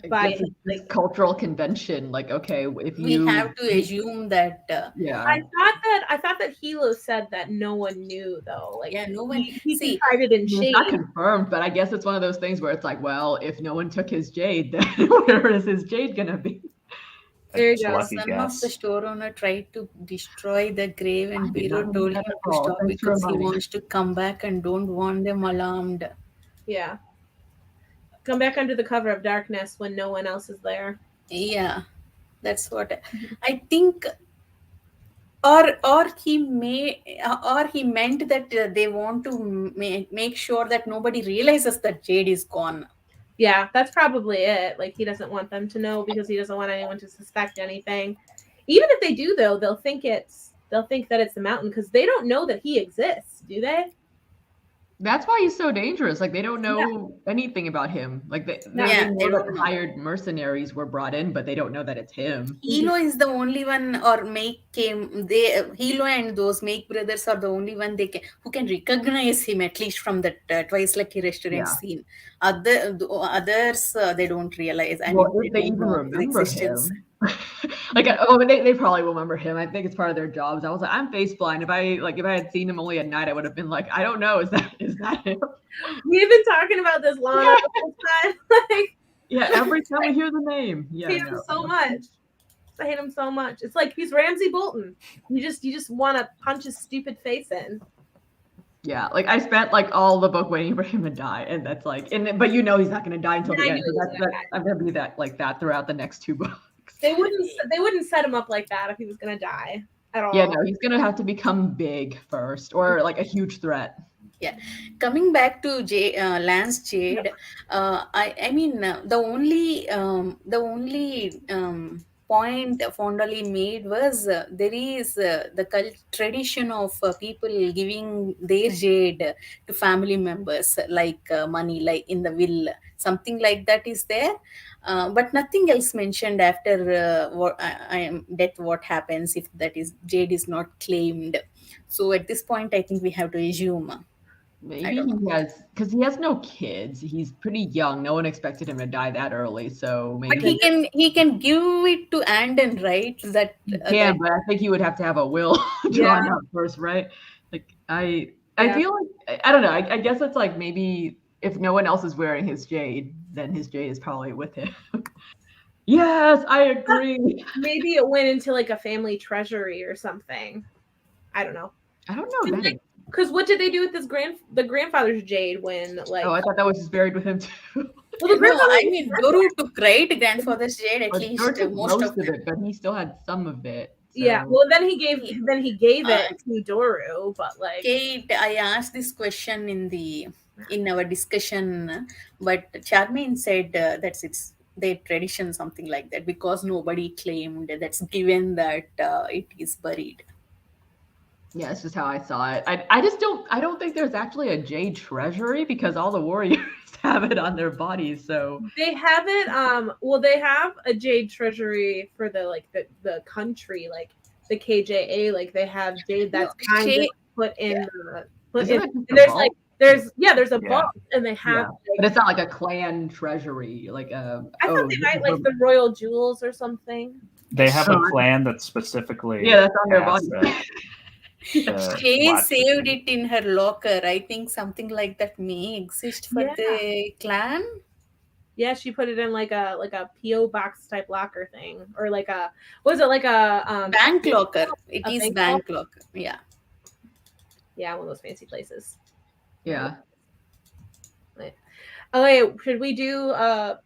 by this cultural convention. Like, okay, if We you have to assume that. yeah. I thought that Hilo said that no one knew though. Like Yeah, no one. he See, confided in It's Shade. not confirmed, but I guess it's one of those things where it's like, well, if no one took his jade, then where is his jade gonna be? There you It's a go. lucky son of guess. the store owner tried to destroy the grave, I and did Biro not know told him that to at all. stop Thanks for because he reminding me. wants to come back and don't want them alarmed. Yeah. Come back under the cover of darkness when no one else is there. Yeah, that's what I think. Or he meant that they want to make sure that nobody realizes that Jade is gone. Yeah, that's probably it. Like he doesn't want them to know because he doesn't want anyone to suspect anything. Even if they do, though, they'll think that it's the mountain because they don't know that he exists, do they? That's why he's so dangerous. Like they don't know anything about him. Like they No. Yeah, know they that don't know. hired mercenaries were brought in, but they don't know that it's him. Hilo is the only one, or Make came. Hilo and those Make brothers are the only one who can recognize him, at least from that Twice Lucky restaurant Yeah. scene. Others they don't realize. I Well, mean, if they don't even know his remember existence. him. Like, oh, they probably will remember him. I think it's part of their jobs. I was like, I'm face blind. If I had seen him only at night, I would have been like, I don't know. Is that him? We've been talking about this Lana the whole time. Like, Yeah, every time we hear the name. Yeah, I hate him so much. I hate him so much. It's like he's Ramsay Bolton. You just want to punch his stupid face in. Yeah, like I spent like all the book waiting for him to die, and that's like, but he's not going to die until the end. So I'm going to be that throughout the next two books. They wouldn't set him up like that if he was going to die at all. Yeah, no, he's going to have to become big first, or like a huge threat. Yeah, coming back to Lance Jade, I mean the only point Fonda Lee made was there is the tradition of people giving their jade to family members like money, like in the will, something like that is there. But nothing else mentioned after I am death. What happens if that is jade is not claimed? So at this point, I think we have to assume. Maybe he has, because he has no kids. He's pretty young. No one expected him to die that early. So maybe. But he can give it to Andon, right? That yeah, but I think he would have to have a will drawn up first, right? Like I feel like I don't know. I guess it's like maybe if no one else is wearing his jade, then his jade is probably with him. Yes, I agree. Maybe it went into like a family treasury or something. I don't know. I don't know. Because what did they do with the grandfather's jade when like? Oh, I thought that was just buried with him too. Well, I mean, Doru took grandfather's jade at least most of it, but he still had some of it. So. Yeah, well, then he gave it to Doru, but like. Kate, I asked this question in our discussion, but Charmaine said that's their tradition, something like that, because nobody claimed that's given that it is buried. Yeah, it's just how I saw it. I don't think there's actually a Jade treasury because all the warriors have it on their bodies. So They have it. Well, they have a Jade treasury for the country, like the KJA. Like they have Jade that's No, kind of Shay, put in yeah. the put isn't in. it just And a there's vault? like there's a Yeah. vault, and they have. Yeah, but it's not like a clan treasury. Like a I thought they this might is like the royal jewels or something. They have a Oh, clan that specifically yeah, that's on their has body. Shay watch the saved feed. it in her locker. I think something like that may exist for Yeah. the clan. Yeah, she put it in like a PO box type locker thing, or like a was it like a Bank locker. It a is bank bank locker. Yeah. Yeah, one of those fancy places. Yeah. Okay, should we do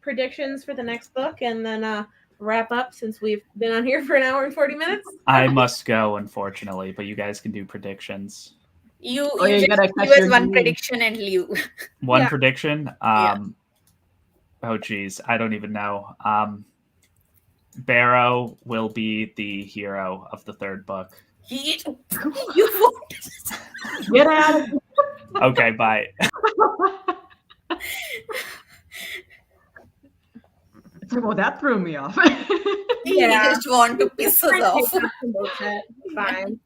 predictions for the next book and then wrap up since we've been on here for an hour and 40 minutes? I must go, unfortunately, but you guys can do predictions. You Oh, yeah, you just gotta give catch us your one dream. prediction and leave. One Yeah. prediction. Yeah. Oh geez, I don't even know. Barrow will be the hero of the third book. You won't. Get out of Okay, bye. It's like, well, that threw me off. You just want to piss us off. Bullshit. Fine.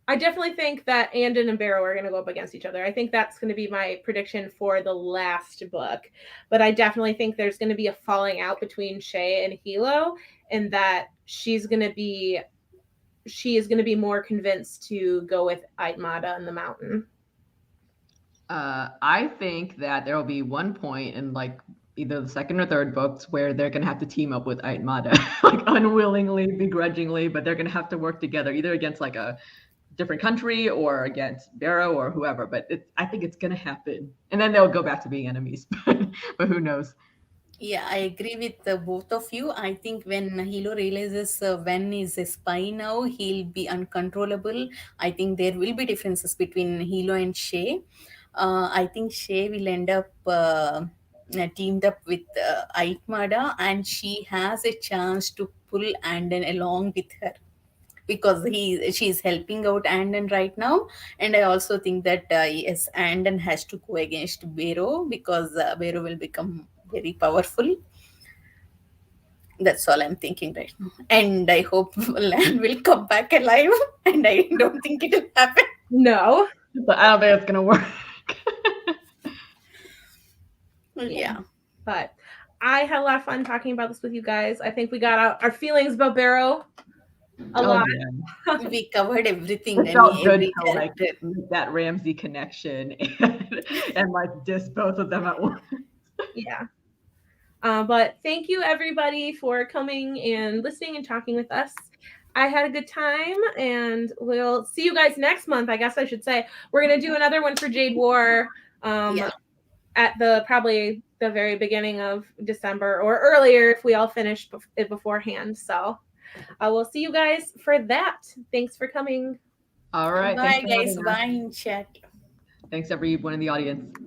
I definitely think that Andon and Barrow are going to go up against each other. I think that's going to be my prediction for the last book. But I definitely think there's going to be a falling out between Shay and Hilo, and that she is going to be more convinced to go with Aitmata and the mountain. I think that there will be one point in like either the second or third books where they're gonna have to team up with Aitmata, like unwillingly, begrudgingly, but they're gonna have to work together either against like a different country or against Barrow or whoever. But I think it's gonna happen, and then they'll go back to being enemies. But who knows? Yeah, I agree with both of you. I think when Hilo realizes Ven is a spy now, he'll be uncontrollable. I think there will be differences between Hilo and Shay. I think Shay will end up teamed up with Aitmada, and she has a chance to pull Andon along with her because she's helping out Andon right now. And I also think that yes, Andon has to go against Barrow because Barrow will become very powerful. That's all I'm thinking right now. And I hope Lan will come back alive. And I don't think it will happen. No. But I don't think it's gonna work. Yeah. But I had a lot of fun talking about this with you guys. I think we got out our feelings about Barrow a lot. Yeah. We covered everything. It felt good every to like character. make that Ramsey connection and like diss both of them at once. Yeah. But thank you everybody for coming and listening and talking with us. I had a good time, and we'll see you guys next month. I guess I should say we're gonna do another one for Jade War at probably the very beginning of December or earlier if we all finish it beforehand. So we'll see you guys for that. Thanks for coming. All right. Bye, Thanks for guys. having us. Bye in chat. Thanks everyone in the audience.